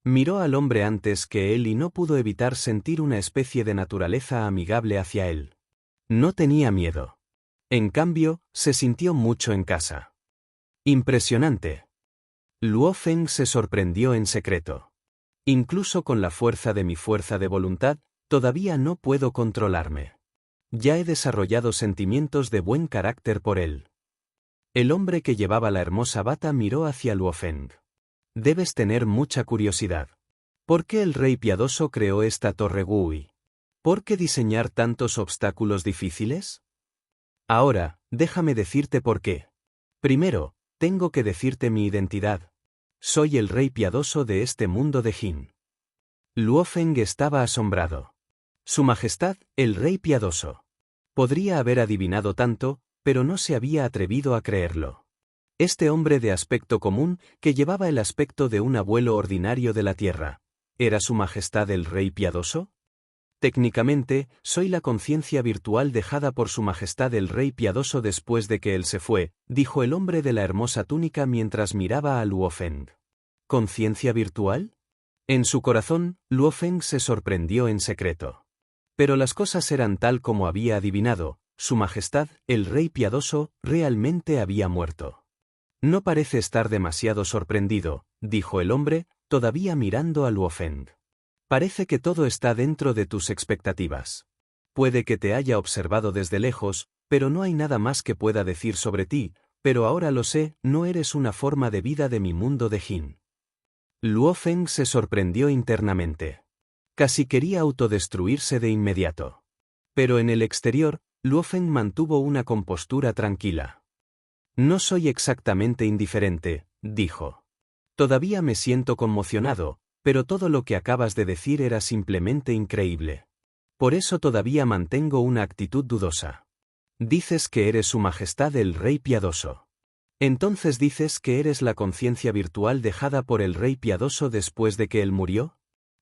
Miró al hombre antes que él y no pudo evitar sentir una especie de naturaleza amigable hacia él. No tenía miedo. En cambio, se sintió mucho en casa. Impresionante. Luofeng se sorprendió en secreto. Incluso con la fuerza de mi fuerza de voluntad, todavía no puedo controlarme. Ya he desarrollado sentimientos de buen carácter por él. El hombre que llevaba la hermosa bata miró hacia Luofeng. Debes tener mucha curiosidad. ¿Por qué el Rey Piadoso creó esta torre Gui? ¿Por qué diseñar tantos obstáculos difíciles? Ahora, déjame decirte por qué. Primero, tengo que decirte mi identidad. Soy el rey piadoso de este mundo de Jin. Luofeng estaba asombrado. Su Majestad, el rey piadoso. Podría haber adivinado tanto, pero no se había atrevido a creerlo. Este hombre de aspecto común, que llevaba el aspecto de un abuelo ordinario de la tierra, ¿era Su Majestad el rey piadoso? Técnicamente, soy la conciencia virtual dejada por Su Majestad el Rey Piadoso después de que él se fue, dijo el hombre de la hermosa túnica mientras miraba a Luofeng. ¿Conciencia virtual? En su corazón, Luofeng se sorprendió en secreto. Pero las cosas eran tal como había adivinado, Su Majestad, el Rey Piadoso, realmente había muerto. No parece estar demasiado sorprendido, dijo el hombre, todavía mirando a Luofeng. Parece que todo está dentro de tus expectativas. Puede que te haya observado desde lejos, pero no hay nada más que pueda decir sobre ti, pero ahora lo sé, no eres una forma de vida de mi mundo de Jin. Luofeng se sorprendió internamente. Casi quería autodestruirse de inmediato. Pero en el exterior, Luofeng mantuvo una compostura tranquila. No soy exactamente indiferente, dijo. Todavía me siento conmocionado, pero todo lo que acabas de decir era simplemente increíble. Por eso todavía mantengo una actitud dudosa. Dices que eres Su Majestad el Rey Piadoso. Entonces dices que eres la conciencia virtual dejada por el Rey Piadoso después de que él murió.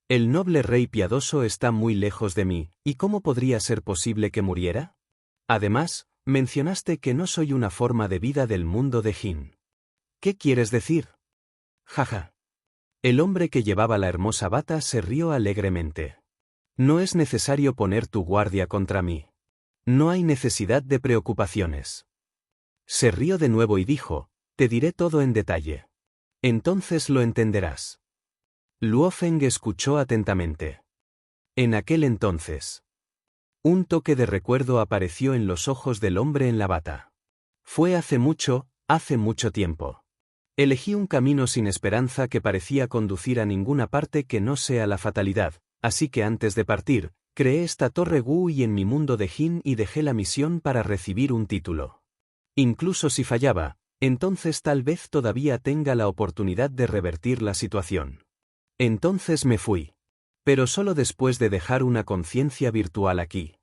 El noble Rey Piadoso está muy lejos de mí, ¿y cómo podría ser posible que muriera? Además, mencionaste que no soy una forma de vida del mundo de Jin. ¿Qué quieres decir? Jaja. El hombre que llevaba la hermosa bata se rió alegremente. No es necesario poner tu guardia contra mí. No hay necesidad de preocupaciones. Se rió de nuevo y dijo, te diré todo en detalle. Entonces lo entenderás. Luofeng escuchó atentamente. En aquel entonces. Un toque de recuerdo apareció en los ojos del hombre en la bata. Fue hace mucho tiempo. Elegí un camino sin esperanza que parecía conducir a ninguna parte que no sea la fatalidad, así que antes de partir, creé esta torre Wu en mi mundo de Jin y dejé la misión para recibir un título. Incluso si fallaba, entonces tal vez todavía tenga la oportunidad de revertir la situación. Entonces me fui. Pero solo después de dejar una conciencia virtual aquí.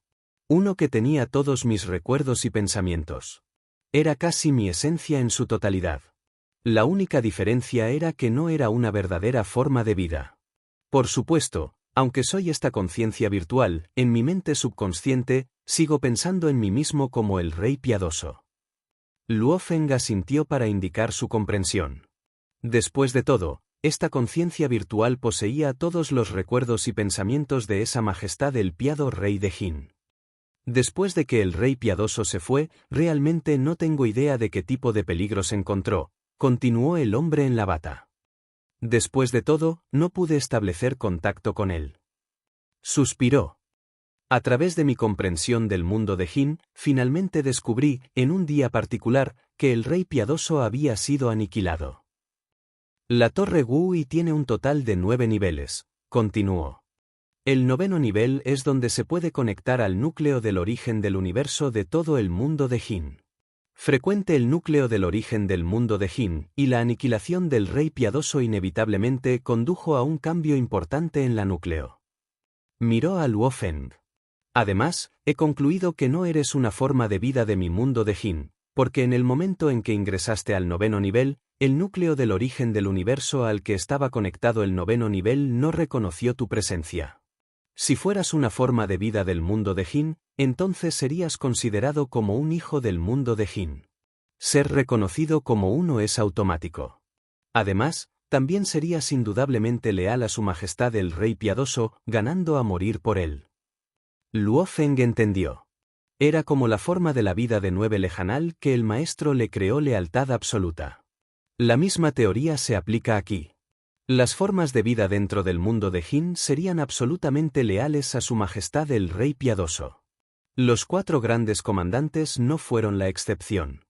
Uno que tenía todos mis recuerdos y pensamientos. Era casi mi esencia en su totalidad. La única diferencia era que no era una verdadera forma de vida. Por supuesto, aunque soy esta conciencia virtual, en mi mente subconsciente, sigo pensando en mí mismo como el Rey Piadoso. Luofeng asintió para indicar su comprensión. Después de todo, esta conciencia virtual poseía todos los recuerdos y pensamientos de esa majestad el piado Rey de Jin. Después de que el Rey Piadoso se fue, realmente no tengo idea de qué tipo de peligros encontró. Continuó el hombre en la bata. Después de todo, no pude establecer contacto con él. Suspiró. A través de mi comprensión del mundo de Jin, finalmente descubrí, en un día particular, que el Rey Piadoso había sido aniquilado. La torre Wu tiene un total de 9 niveles, continuó. El 9º nivel es donde se puede conectar al núcleo del origen del universo de todo el mundo de Jin. Frecuente el núcleo del origen del mundo de Jin, y la aniquilación del Rey Piadoso inevitablemente condujo a un cambio importante en la núcleo. Miró a Luofeng. Además, he concluido que no eres una forma de vida de mi mundo de Jin, porque en el momento en que ingresaste al 9º nivel, el núcleo del origen del universo al que estaba conectado el 9º nivel no reconoció tu presencia. Si fueras una forma de vida del mundo de Jin, entonces serías considerado como un hijo del mundo de Jin. Ser reconocido como uno es automático. Además, también serías indudablemente leal a Su Majestad el Rey Piadoso, ganando a morir por él. Luofeng entendió. Era como la forma de la vida de 9 Lejanal que el maestro le creó lealtad absoluta. La misma teoría se aplica aquí. Las formas de vida dentro del mundo de Jin serían absolutamente leales a Su Majestad el Rey Piadoso. Los 4 grandes comandantes no fueron la excepción.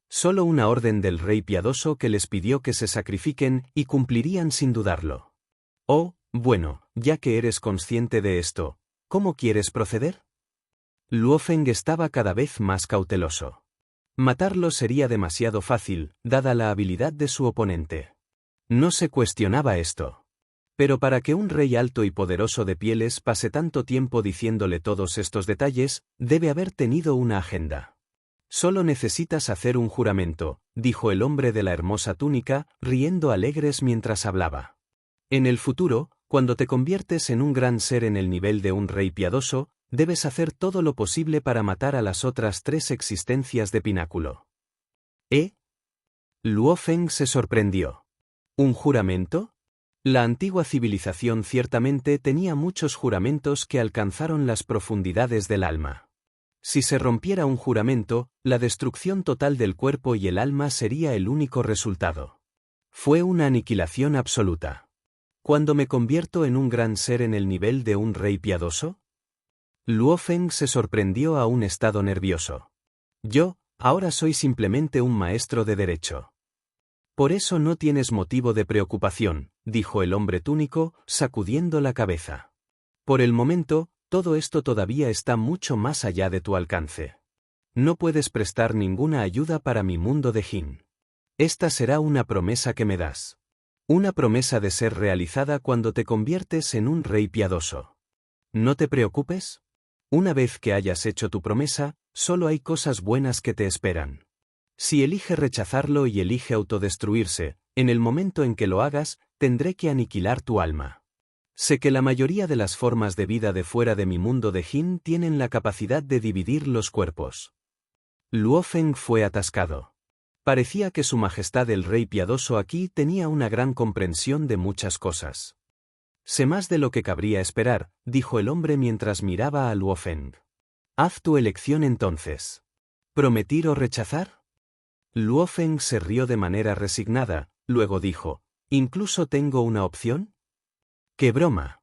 Solo una orden del Rey Piadoso que les pidió que se sacrifiquen y cumplirían sin dudarlo. Oh, bueno, ya que eres consciente de esto, ¿Cómo quieres proceder? Luofeng estaba cada vez más cauteloso. Matarlo sería demasiado fácil, dada la habilidad de su oponente. No se cuestionaba esto. Pero para que un rey alto y poderoso de pieles pase tanto tiempo diciéndole todos estos detalles, debe haber tenido una agenda. Solo necesitas hacer un juramento, dijo el hombre de la hermosa túnica, riendo alegres mientras hablaba. En el futuro, cuando te conviertes en un gran ser en el nivel de un rey piadoso, debes hacer todo lo posible para matar a las otras 3 existencias de pináculo. Luofeng se sorprendió. ¿Un juramento? La antigua civilización ciertamente tenía muchos juramentos que alcanzaron las profundidades del alma. Si se rompiera un juramento, la destrucción total del cuerpo y el alma sería el único resultado. Fue una aniquilación absoluta. ¿Cuándo me convierto en un gran ser en el nivel de un rey piadoso? Luofeng se sorprendió a un estado nervioso. Yo, ahora soy simplemente un maestro de derecho. Por eso no tienes motivo de preocupación, dijo el hombre túnico, sacudiendo la cabeza. Por el momento, todo esto todavía está mucho más allá de tu alcance. No puedes prestar ninguna ayuda para mi mundo de Jin. Esta será una promesa que me das. Una promesa de ser realizada cuando te conviertes en un rey piadoso. No te preocupes. Una vez que hayas hecho tu promesa, solo hay cosas buenas que te esperan. Si elige rechazarlo y elige autodestruirse, en el momento en que lo hagas, tendré que aniquilar tu alma. Sé que la mayoría de las formas de vida de fuera de mi mundo de Jin tienen la capacidad de dividir los cuerpos. Luofeng fue atascado. Parecía que su majestad el rey piadoso aquí tenía una gran comprensión de muchas cosas. Sé más de lo que cabría esperar, dijo el hombre mientras miraba a Luofeng. Haz tu elección entonces. ¿Prometir o rechazar? Luofeng se rió de manera resignada, luego dijo, ¿incluso tengo una opción? ¡Qué broma!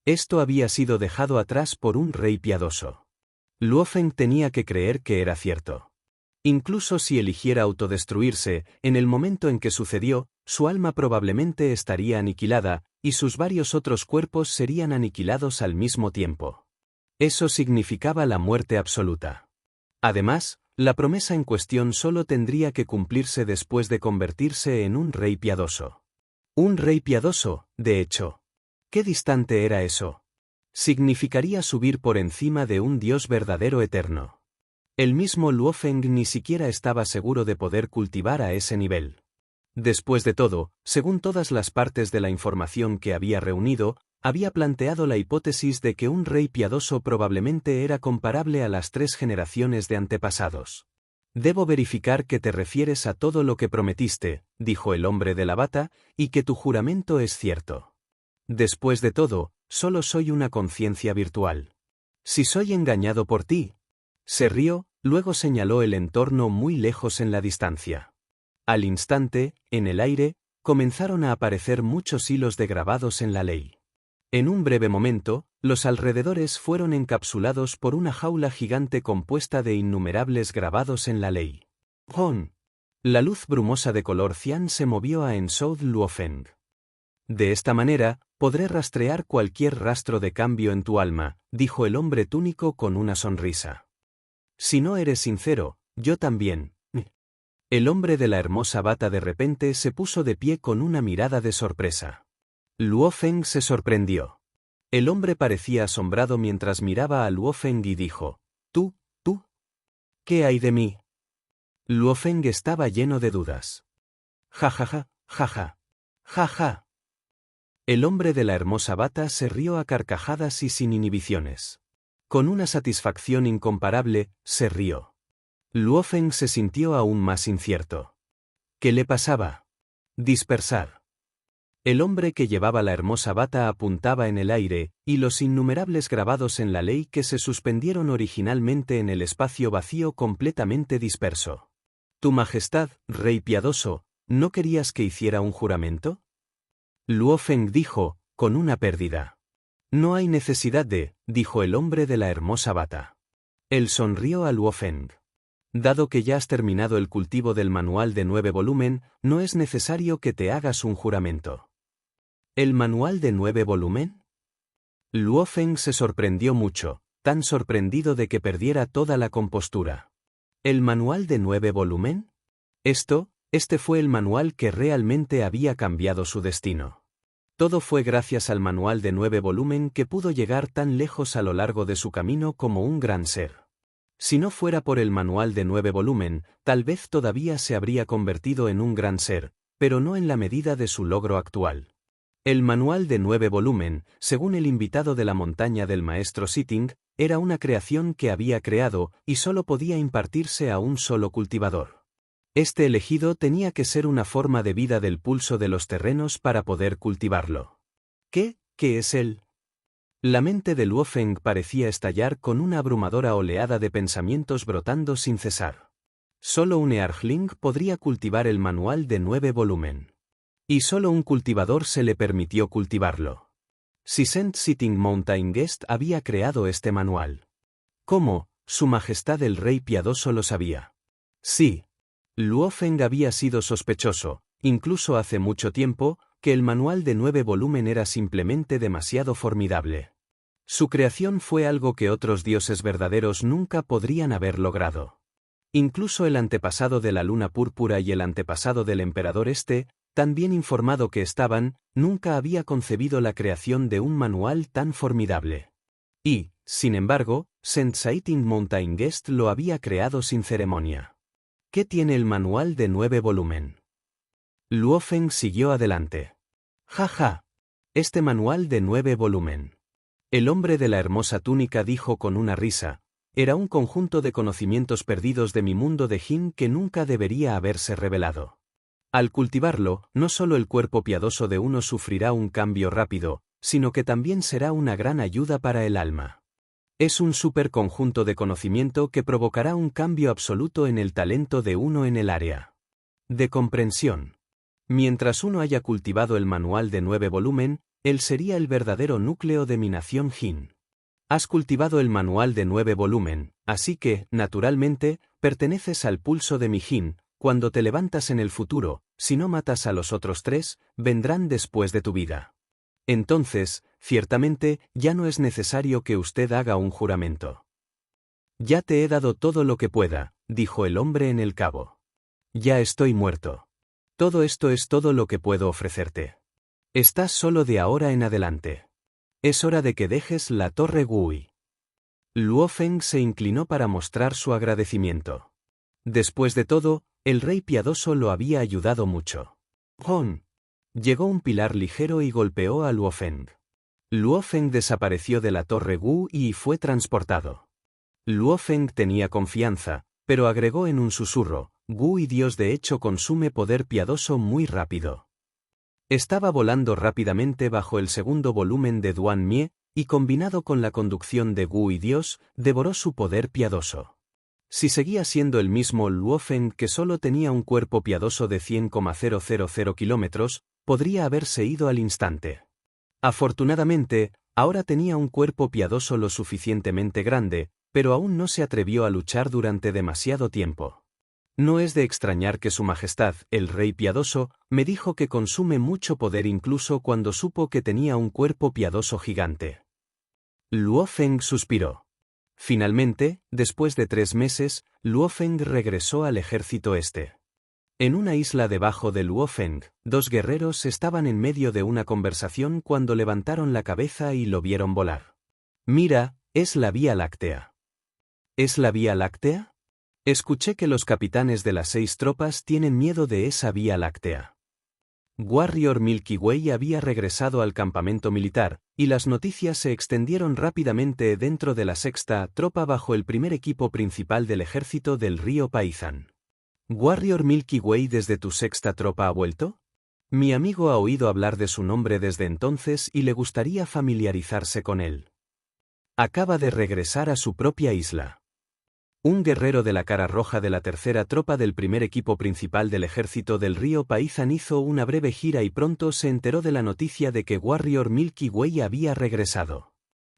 Esto había sido dejado atrás por un rey piadoso. Luofeng tenía que creer que era cierto. Incluso si eligiera autodestruirse, en el momento en que sucedió, su alma probablemente estaría aniquilada, y sus varios otros cuerpos serían aniquilados al mismo tiempo. Eso significaba la muerte absoluta. Además, la promesa en cuestión solo tendría que cumplirse después de convertirse en un rey piadoso. Un rey piadoso, de hecho. ¿Qué distante era eso? Significaría subir por encima de un dios verdadero eterno. El mismo Luofeng ni siquiera estaba seguro de poder cultivar a ese nivel. Después de todo, según todas las partes de la información que había reunido, había planteado la hipótesis de que un rey piadoso probablemente era comparable a las 3 generaciones de antepasados. Debo verificar que te refieres a todo lo que prometiste, dijo el hombre de la bata, y que tu juramento es cierto. Después de todo, solo soy una conciencia virtual. Si soy engañado por ti. Se rió, luego señaló el entorno muy lejos en la distancia. Al instante, en el aire, comenzaron a aparecer muchos hilos de grabados en la ley. En un breve momento, los alrededores fueron encapsulados por una jaula gigante compuesta de innumerables grabados en la ley. ¡Hon! La luz brumosa de color cian se movió a Ensoud Luofeng. De esta manera, podré rastrear cualquier rastro de cambio en tu alma, dijo el hombre túnico con una sonrisa. Si no eres sincero, yo también. El hombre de la hermosa bata de repente se puso de pie con una mirada de sorpresa. Luofeng se sorprendió. El hombre parecía asombrado mientras miraba a Luofeng y dijo, ¿Tú? ¿Qué hay de mí? Luofeng estaba lleno de dudas. Jajaja, jaja. Jaja. El hombre de la hermosa bata se rió a carcajadas y sin inhibiciones. Con una satisfacción incomparable, se rió. Luofeng se sintió aún más incierto. ¿Qué le pasaba? Dispersar. El hombre que llevaba la hermosa bata apuntaba en el aire, y los innumerables grabados en la ley que se suspendieron originalmente en el espacio vacío completamente disperso. Tu Majestad, Rey piadoso, ¿no querías que hiciera un juramento? Luofeng dijo, con una pérdida. No hay necesidad de, dijo el hombre de la hermosa bata. Él sonrió a Luofeng. Dado que ya has terminado el cultivo del manual de 9 volumen, no es necesario que te hagas un juramento. ¿El manual de 9 volumen? Luo Feng se sorprendió mucho, tan sorprendido de que perdiera toda la compostura. ¿El manual de 9 volumen? Este fue el manual que realmente había cambiado su destino. Todo fue gracias al manual de 9 volumen que pudo llegar tan lejos a lo largo de su camino como un gran ser. Si no fuera por el manual de 9 volumen, tal vez todavía se habría convertido en un gran ser, pero no en la medida de su logro actual. El manual de 9 volumen, según el invitado de la montaña del maestro Sitting, era una creación que había creado y solo podía impartirse a un solo cultivador. Este elegido tenía que ser una forma de vida del pulso de los terrenos para poder cultivarlo. ¿Qué es él? La mente de Luo Feng parecía estallar con una abrumadora oleada de pensamientos brotando sin cesar. Solo un Earthling podría cultivar el manual de 9 volumen. Y solo un cultivador se le permitió cultivarlo. Si Saint Sitting Mountain Guest había creado este manual. ¿Cómo? Su Majestad el Rey Piadoso lo sabía. Sí. Luo Feng había sido sospechoso, incluso hace mucho tiempo, que el manual de 9 volumen era simplemente demasiado formidable. Su creación fue algo que otros dioses verdaderos nunca podrían haber logrado. Incluso el antepasado de la luna púrpura y el antepasado del emperador tan bien informado que estaban, nunca había concebido la creación de un manual tan formidable. Y, sin embargo, Saint Sitting Mountain Guest lo había creado sin ceremonia. ¿Qué tiene el manual de 9 volumen? Luo Feng siguió adelante. Ja. Este manual de 9 volumen. El hombre de la hermosa túnica dijo con una risa, era un conjunto de conocimientos perdidos de mi mundo de Jin que nunca debería haberse revelado. Al cultivarlo, no solo el cuerpo piadoso de uno sufrirá un cambio rápido, sino que también será una gran ayuda para el alma. Es un superconjunto de conocimiento que provocará un cambio absoluto en el talento de uno en el área de comprensión. Mientras uno haya cultivado el manual de 9 volumen, él sería el verdadero núcleo de mi nación Jin. Has cultivado el manual de 9 volumen, así que, naturalmente, perteneces al pulso de mi Jin. Cuando te levantas en el futuro, si no matas a los otros 3, vendrán después de tu vida. Entonces, ciertamente, ya no es necesario que usted haga un juramento. Ya te he dado todo lo que pueda, dijo el hombre en el cabo. Ya estoy muerto. Todo esto es todo lo que puedo ofrecerte. Estás solo de ahora en adelante. Es hora de que dejes la torre Gui. Luo Feng se inclinó para mostrar su agradecimiento. Después de todo, el rey piadoso lo había ayudado mucho. Llegó un pilar ligero y golpeó a Luo Feng. Luo Feng desapareció de la torre Gu y fue transportado. Luo Feng tenía confianza, pero agregó en un susurro, Gu y Dios de hecho consume poder piadoso muy rápido. Estaba volando rápidamente bajo el segundo volumen de Duan Mie, y combinado con la conducción de Gu y Dios, devoró su poder piadoso. Si seguía siendo el mismo Luo Feng que solo tenía un cuerpo piadoso de 100,000 kilómetros, podría haberse ido al instante. Afortunadamente, ahora tenía un cuerpo piadoso lo suficientemente grande, pero aún no se atrevió a luchar durante demasiado tiempo. No es de extrañar que Su Majestad, el Rey Piadoso, me dijo que consume mucho poder incluso cuando supo que tenía un cuerpo piadoso gigante. Luo Feng suspiró. Finalmente, después de 3 meses, Luo Feng regresó al ejército En una isla debajo de Luo Feng, 2 guerreros estaban en medio de una conversación cuando levantaron la cabeza y lo vieron volar. Mira, es la Vía Láctea. ¿Es la Vía Láctea? Escuché que los capitanes de las 6 tropas tienen miedo de esa Vía Láctea. Warrior Milky Way había regresado al campamento militar, y las noticias se extendieron rápidamente dentro de la 6ª tropa bajo el primer equipo principal del ejército del río Paizan. ¿Warrior Milky Way desde tu 6ª tropa ha vuelto? Mi amigo ha oído hablar de su nombre desde entonces y le gustaría familiarizarse con él. Acaba de regresar a su propia isla. Un guerrero de la cara roja de la 3ª tropa del primer equipo principal del ejército del río Paizan hizo una breve gira y pronto se enteró de la noticia de que Warrior Milky Way había regresado.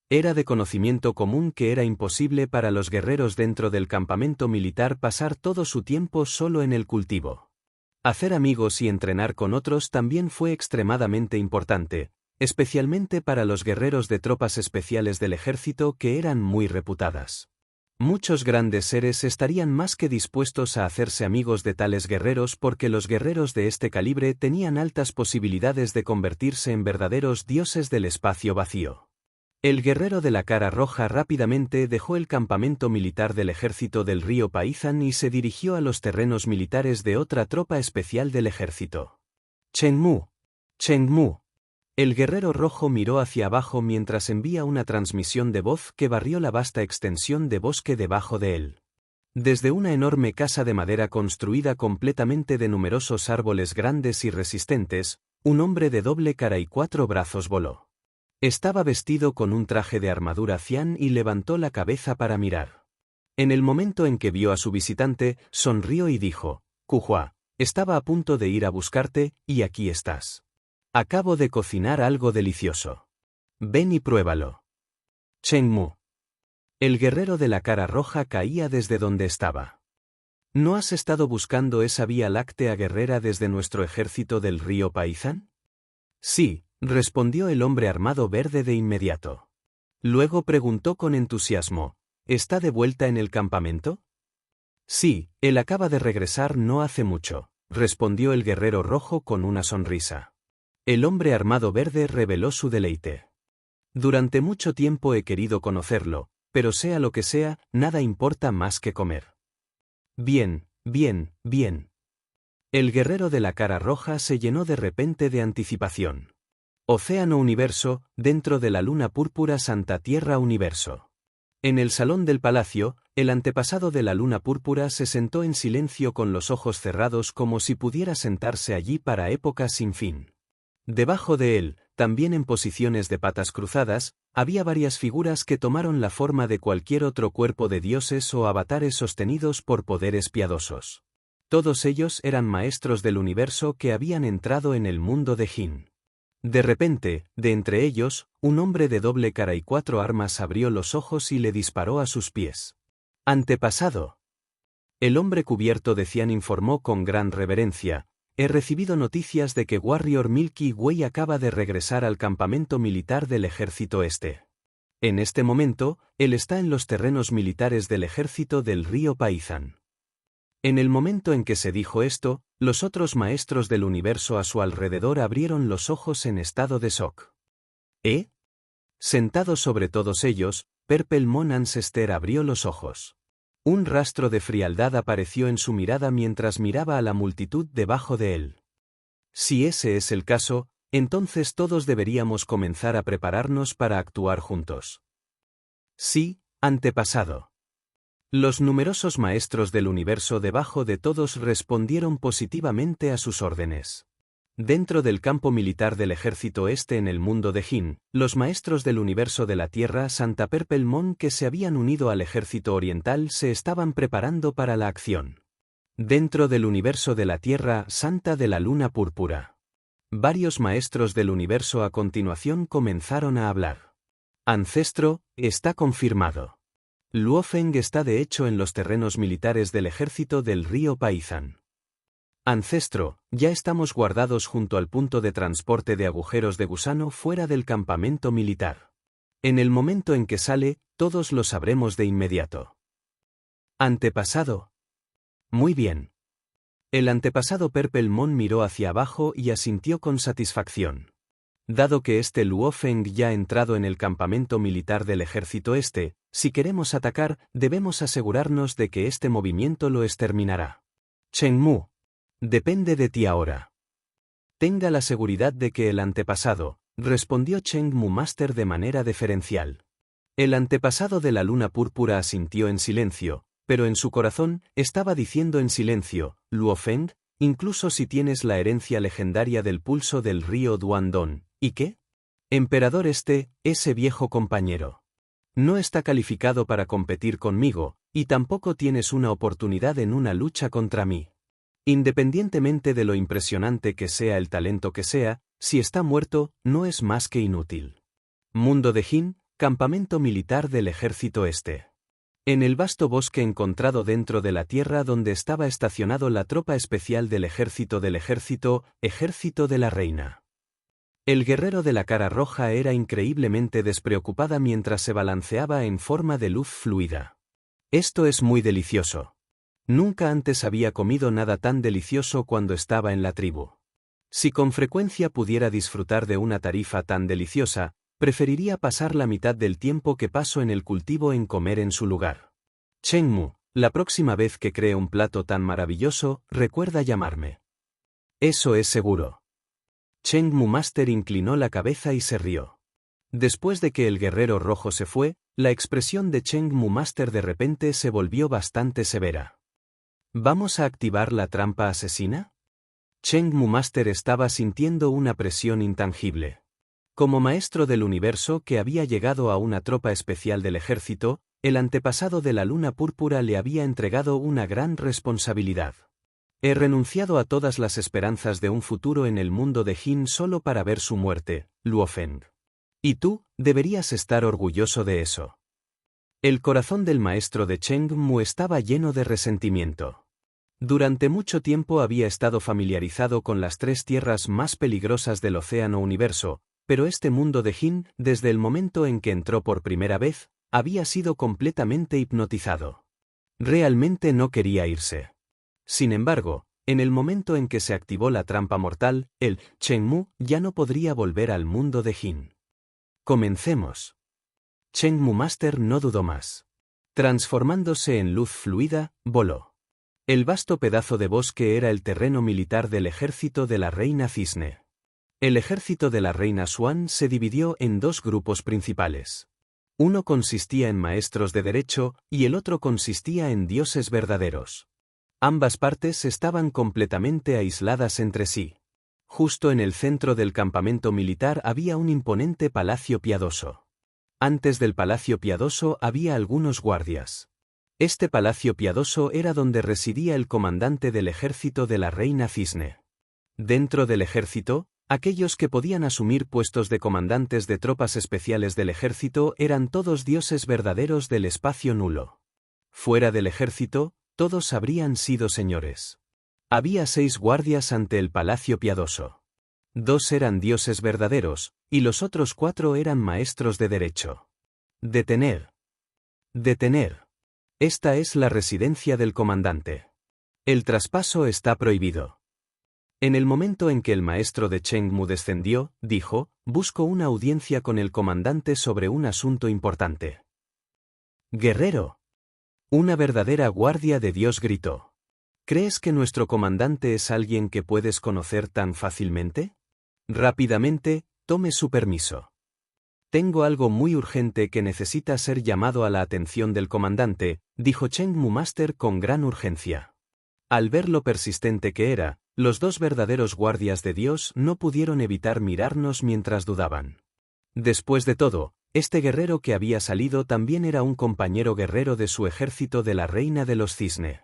Era de conocimiento común que era imposible para los guerreros dentro del campamento militar pasar todo su tiempo solo en el cultivo. Hacer amigos y entrenar con otros también fue extremadamente importante, especialmente para los guerreros de tropas especiales del ejército que eran muy reputadas. Muchos grandes seres estarían más que dispuestos a hacerse amigos de tales guerreros porque los guerreros de este calibre tenían altas posibilidades de convertirse en verdaderos dioses del espacio vacío. El guerrero de la cara roja rápidamente dejó el campamento militar del ejército del río Paizan y se dirigió a los terrenos militares de otra tropa especial del ejército. Chengmu. Chengmu. El guerrero rojo miró hacia abajo mientras envía una transmisión de voz que barrió la vasta extensión de bosque debajo de él. Desde una enorme casa de madera construida completamente de numerosos árboles grandes y resistentes, un hombre de doble cara y 4 brazos voló. Estaba vestido con un traje de armadura cian y levantó la cabeza para mirar. En el momento en que vio a su visitante, sonrió y dijo: Kuhua, estaba a punto de ir a buscarte, y aquí estás. Acabo de cocinar algo delicioso. Ven y pruébalo. Chengmu. El guerrero de la cara roja caía desde donde estaba. ¿No has estado buscando esa vía láctea guerrera desde nuestro ejército del río Paizan? Sí, respondió el hombre armado verde de inmediato. Luego preguntó con entusiasmo: ¿está de vuelta en el campamento? Sí, él acaba de regresar no hace mucho, respondió el guerrero rojo con una sonrisa. El hombre armado verde reveló su deleite. Durante mucho tiempo he querido conocerlo, pero sea lo que sea, nada importa más que comer. Bien, bien, bien. El guerrero de la cara roja se llenó de repente de anticipación. Océano Universo, dentro de la luna púrpura Santa Tierra Universo. En el salón del palacio, el antepasado de la luna púrpura se sentó en silencio con los ojos cerrados como si pudiera sentarse allí para épocas sin fin. Debajo de él, también en posiciones de patas cruzadas, había varias figuras que tomaron la forma de cualquier otro cuerpo de dioses o avatares sostenidos por poderes piadosos. Todos ellos eran maestros del universo que habían entrado en el mundo de Jin. De repente, de entre ellos, un hombre de doble cara y 4 armas abrió los ojos y le disparó a sus pies. Antepasado. El hombre cubierto de cian informó con gran reverencia: he recibido noticias de que Warrior Milky Way acaba de regresar al campamento militar del ejército este. En este momento, él está en los terrenos militares del ejército del río Paizan. En el momento en que se dijo esto, los otros maestros del universo a su alrededor abrieron los ojos en estado de shock. ¿Eh? Sentado sobre todos ellos, Purple Moon Ancestor abrió los ojos. Un rastro de frialdad apareció en su mirada mientras miraba a la multitud debajo de él. Si ese es el caso, entonces todos deberíamos comenzar a prepararnos para actuar juntos. Sí, antepasado. Los numerosos maestros del universo debajo de todos respondieron positivamente a sus órdenes. Dentro del campo militar del ejército este en el mundo de Jin, los maestros del universo de la Tierra Santa Purple Moon que se habían unido al ejército oriental se estaban preparando para la acción. Dentro del universo de la Tierra Santa de la Luna Púrpura. Varios maestros del universo a continuación comenzaron a hablar. Ancestro, está confirmado. Luofeng está de hecho en los terrenos militares del ejército del río Paizan. Ancestro, ya estamos guardados junto al punto de transporte de agujeros de gusano fuera del campamento militar. En el momento en que sale, todos lo sabremos de inmediato. Antepasado. Muy bien. El antepasado Purple Moon miró hacia abajo y asintió con satisfacción. Dado que este Luofeng ya ha entrado en el campamento militar del ejército este, si queremos atacar, debemos asegurarnos de que este movimiento lo exterminará. Chengmu. Depende de ti ahora. Tenga la seguridad de que el antepasado, respondió Chengmu Master de manera deferencial. El antepasado de la luna púrpura asintió en silencio, pero en su corazón estaba diciendo en silencio: Luofeng, incluso si tienes la herencia legendaria del pulso del río Duandong, ¿y qué? Emperador ese viejo compañero. No está calificado para competir conmigo, y tampoco tienes una oportunidad en una lucha contra mí. Independientemente de lo impresionante que sea el talento que sea, si está muerto, no es más que inútil. Mundo de Jin, campamento militar del ejército este. En el vasto bosque encontrado dentro de la tierra donde estaba estacionado la tropa especial del ejército ejército de la reina. El guerrero de la cara roja era increíblemente despreocupada mientras se balanceaba en forma de luz fluida. Esto es muy delicioso. Nunca antes había comido nada tan delicioso cuando estaba en la tribu. Si con frecuencia pudiera disfrutar de una tarifa tan deliciosa, preferiría pasar la mitad del tiempo que paso en el cultivo en comer en su lugar. Chengmu, la próxima vez que cree un plato tan maravilloso, recuerda llamarme. Eso es seguro. Chengmu Master inclinó la cabeza y se rió. Después de que el guerrero rojo se fue, la expresión de Chengmu Master de repente se volvió bastante severa. ¿Vamos a activar la trampa asesina? Chengmu Master estaba sintiendo una presión intangible. Como maestro del universo que había llegado a una tropa especial del ejército, el antepasado de la luna púrpura le había entregado una gran responsabilidad. He renunciado a todas las esperanzas de un futuro en el mundo de Jin solo para ver su muerte, Luofeng. Y tú, deberías estar orgulloso de eso. El corazón del maestro de Chengmu estaba lleno de resentimiento. Durante mucho tiempo había estado familiarizado con las 3 tierras más peligrosas del océano universo, pero este mundo de Jin, desde el momento en que entró por primera vez, había sido completamente hipnotizado. Realmente no quería irse. Sin embargo, en el momento en que se activó la trampa mortal, el Chengmu ya no podría volver al mundo de Jin. Comencemos. Chengmu Master no dudó más. Transformándose en luz fluida, voló. El vasto pedazo de bosque era el terreno militar del ejército de la reina Cisne. El ejército de la reina Swan se dividió en 2 grupos principales. Uno consistía en maestros de derecho y el otro consistía en dioses verdaderos. Ambas partes estaban completamente aisladas entre sí. Justo en el centro del campamento militar había un imponente palacio piadoso. Antes del palacio piadoso había algunos guardias. Este palacio piadoso era donde residía el comandante del ejército de la reina Cisne. Dentro del ejército, aquellos que podían asumir puestos de comandantes de tropas especiales del ejército eran todos dioses verdaderos del espacio nulo. Fuera del ejército, todos habrían sido señores. Había 6 guardias ante el palacio piadoso. 2 eran dioses verdaderos, y los otros 4 eran maestros de derecho. Detener. Detener. Esta es la residencia del comandante. El traspaso está prohibido. En el momento en que el maestro de Chengmu descendió, dijo, busco una audiencia con el comandante sobre un asunto importante. Guerrero. Una verdadera guardia de Dios gritó. ¿Crees que nuestro comandante es alguien que puedes conocer tan fácilmente? Rápidamente, tome su permiso. Tengo algo muy urgente que necesita ser llamado a la atención del comandante, dijo Chengmu Master con gran urgencia. Al ver lo persistente que era, los 2 verdaderos guardias de Dios no pudieron evitar mirarnos mientras dudaban. Después de todo, este guerrero que había salido también era un compañero guerrero de su ejército de la reina de los Cisne.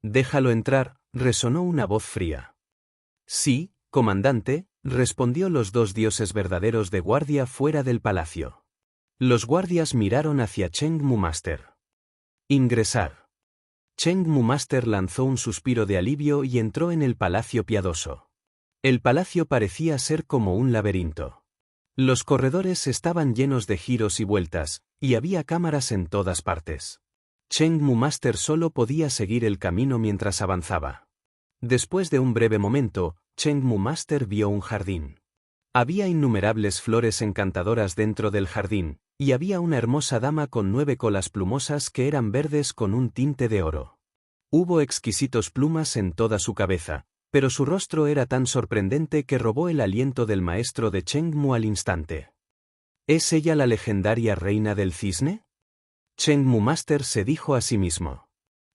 Déjalo entrar, resonó una voz fría. Sí, comandante, respondió los 2 dioses verdaderos de guardia fuera del palacio. Los guardias miraron hacia Chengmu Master. Ingresar. Chengmu Master lanzó un suspiro de alivio y entró en el palacio piadoso. El palacio parecía ser como un laberinto. Los corredores estaban llenos de giros y vueltas, y había cámaras en todas partes. Chengmu Master solo podía seguir el camino mientras avanzaba. Después de un breve momento, Chengmu Master vio un jardín. Había innumerables flores encantadoras dentro del jardín, y había una hermosa dama con 9 colas plumosas que eran verdes con un tinte de oro. Hubo exquisitos plumas en toda su cabeza, pero su rostro era tan sorprendente que robó el aliento del maestro de Chengmu al instante. ¿Es ella la legendaria reina del cisne? Chengmu Master se dijo a sí mismo.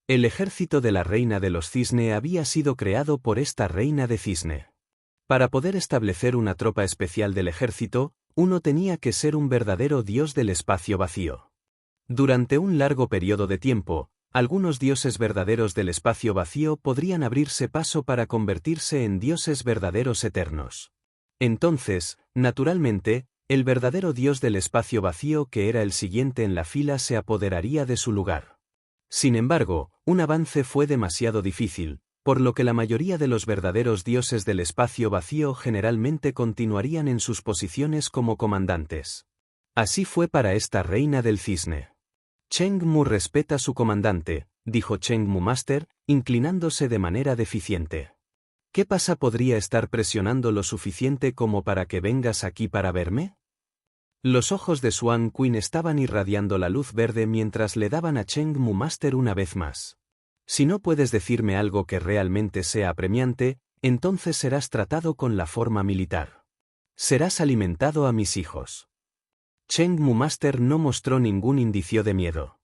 El ejército de la reina de los cisne había sido creado por esta reina de cisne. Para poder establecer una tropa especial del ejército, uno tenía que ser un verdadero dios del espacio vacío. Durante un largo periodo de tiempo, algunos dioses verdaderos del espacio vacío podrían abrirse paso para convertirse en dioses verdaderos eternos. Entonces, naturalmente, el verdadero dios del espacio vacío que era el siguiente en la fila se apoderaría de su lugar. Sin embargo, un avance fue demasiado difícil, por lo que la mayoría de los verdaderos dioses del espacio vacío generalmente continuarían en sus posiciones como comandantes. Así fue para esta reina del cisne. Cheng Mu respeta a su comandante, dijo Cheng Mu Master, inclinándose de manera deficiente. ¿Qué pasa? ¿Podría estar presionando lo suficiente como para que vengas aquí para verme? Los ojos de Xuan Qin estaban irradiando la luz verde mientras le daban a Cheng Mu Master una vez más. Si no puedes decirme algo que realmente sea apremiante, entonces serás tratado con la forma militar. Serás alimentado a mis hijos. Cheng Mu Master no mostró ningún indicio de miedo.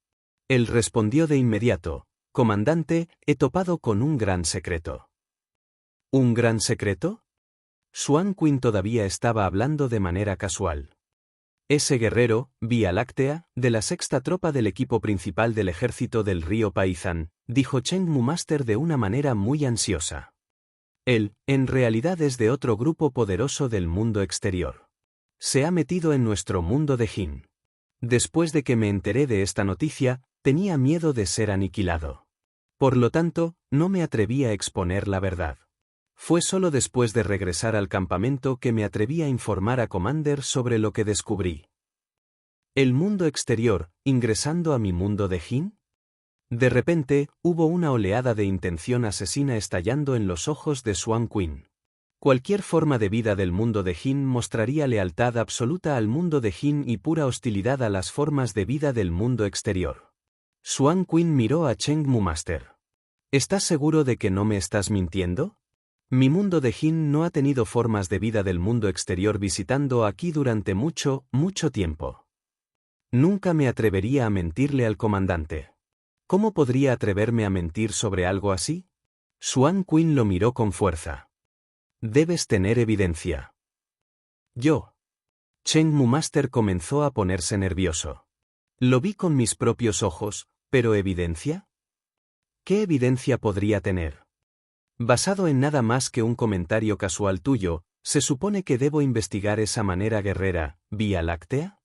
Él respondió de inmediato: comandante, he topado con un gran secreto. ¿Un gran secreto? Xuan Qin todavía estaba hablando de manera casual. Ese guerrero, Vía Láctea, de la sexta tropa del equipo principal del ejército del río Paizan, dijo Cheng Mu Master de una manera muy ansiosa. Él, en realidad es de otro grupo poderoso del mundo exterior. Se ha metido en nuestro mundo de Jin. Después de que me enteré de esta noticia, tenía miedo de ser aniquilado. Por lo tanto, no me atreví a exponer la verdad. Fue solo después de regresar al campamento que me atreví a informar a Commander sobre lo que descubrí. ¿El mundo exterior, ingresando a mi mundo de Jin? De repente, hubo una oleada de intención asesina estallando en los ojos de Xuan Qin. Cualquier forma de vida del mundo de Jin mostraría lealtad absoluta al mundo de Jin y pura hostilidad a las formas de vida del mundo exterior. Xuan Qin miró a Cheng Mu Master. ¿Estás seguro de que no me estás mintiendo? Mi mundo de Jin no ha tenido formas de vida del mundo exterior visitando aquí durante mucho, mucho tiempo. Nunca me atrevería a mentirle al comandante. ¿Cómo podría atreverme a mentir sobre algo así? Xuan Qin lo miró con fuerza. Debes tener evidencia. Yo. Cheng Mu Master comenzó a ponerse nervioso. Lo vi con mis propios ojos, pero ¿evidencia? ¿Qué evidencia podría tener? Basado en nada más que un comentario casual tuyo, ¿se supone que debo investigar esa manera guerrera, Vía Láctea?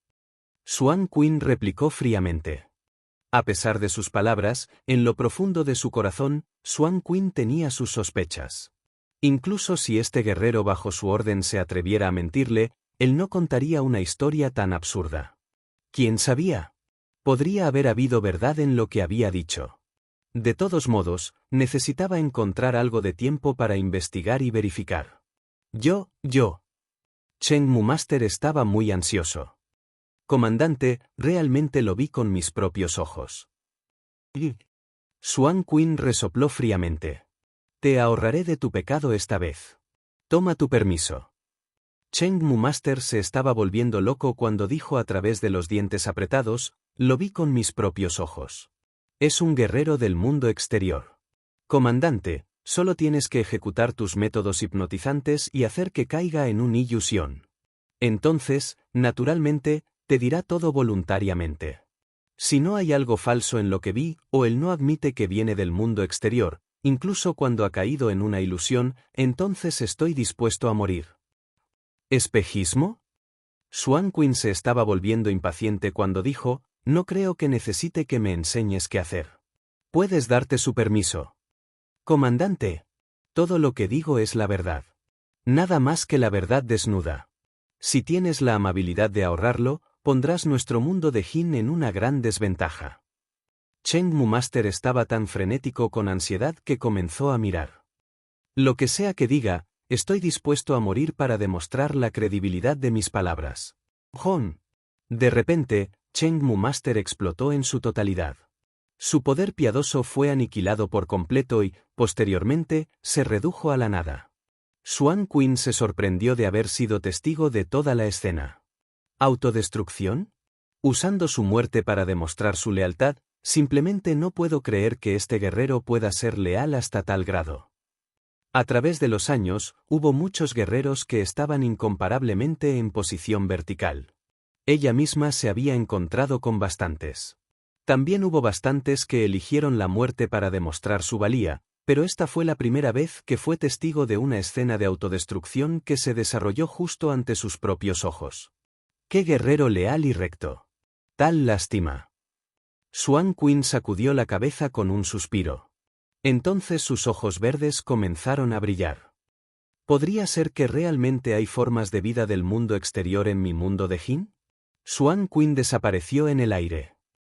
Xuan Qin replicó fríamente. A pesar de sus palabras, en lo profundo de su corazón, Xuan Qin tenía sus sospechas. Incluso si este guerrero bajo su orden se atreviera a mentirle, él no contaría una historia tan absurda. ¿Quién sabía? Podría haber habido verdad en lo que había dicho. De todos modos, necesitaba encontrar algo de tiempo para investigar y verificar. Yo. Cheng Mu Master estaba muy ansioso. Comandante, realmente lo vi con mis propios ojos. Xuan Qin resopló fríamente. Te ahorraré de tu pecado esta vez. Toma tu permiso. Cheng Mu Master se estaba volviendo loco cuando dijo a través de los dientes apretados: lo vi con mis propios ojos. Es un guerrero del mundo exterior. Comandante, solo tienes que ejecutar tus métodos hipnotizantes y hacer que caiga en una ilusión. Entonces, naturalmente, te dirá todo voluntariamente. Si no hay algo falso en lo que vi, o él no admite que viene del mundo exterior, incluso cuando ha caído en una ilusión, entonces estoy dispuesto a morir. ¿Espejismo? Xuan Qin se estaba volviendo impaciente cuando dijo: no creo que necesite que me enseñes qué hacer. Puedes darte su permiso. Comandante. Todo lo que digo es la verdad. Nada más que la verdad desnuda. Si tienes la amabilidad de ahorrarlo, pondrás nuestro mundo de Jin en una gran desventaja. Cheng Mu Master estaba tan frenético con ansiedad que comenzó a mirar. Lo que sea que diga, estoy dispuesto a morir para demostrar la credibilidad de mis palabras. Jon. De repente, Cheng Mu Master explotó en su totalidad. Su poder piadoso fue aniquilado por completo y, posteriormente, se redujo a la nada. Xuan Qin se sorprendió de haber sido testigo de toda la escena. ¿Autodestrucción? Usando su muerte para demostrar su lealtad, simplemente no puedo creer que este guerrero pueda ser leal hasta tal grado. A través de los años, hubo muchos guerreros que estaban incomparablemente en posición vertical. Ella misma se había encontrado con bastantes. También hubo bastantes que eligieron la muerte para demostrar su valía, pero esta fue la primera vez que fue testigo de una escena de autodestrucción que se desarrolló justo ante sus propios ojos. ¡Qué guerrero leal y recto! ¡Tal lástima! Xuan Qin sacudió la cabeza con un suspiro. Entonces sus ojos verdes comenzaron a brillar. ¿Podría ser que realmente hay formas de vida del mundo exterior en mi mundo de Jin? Swan Quinn desapareció en el aire.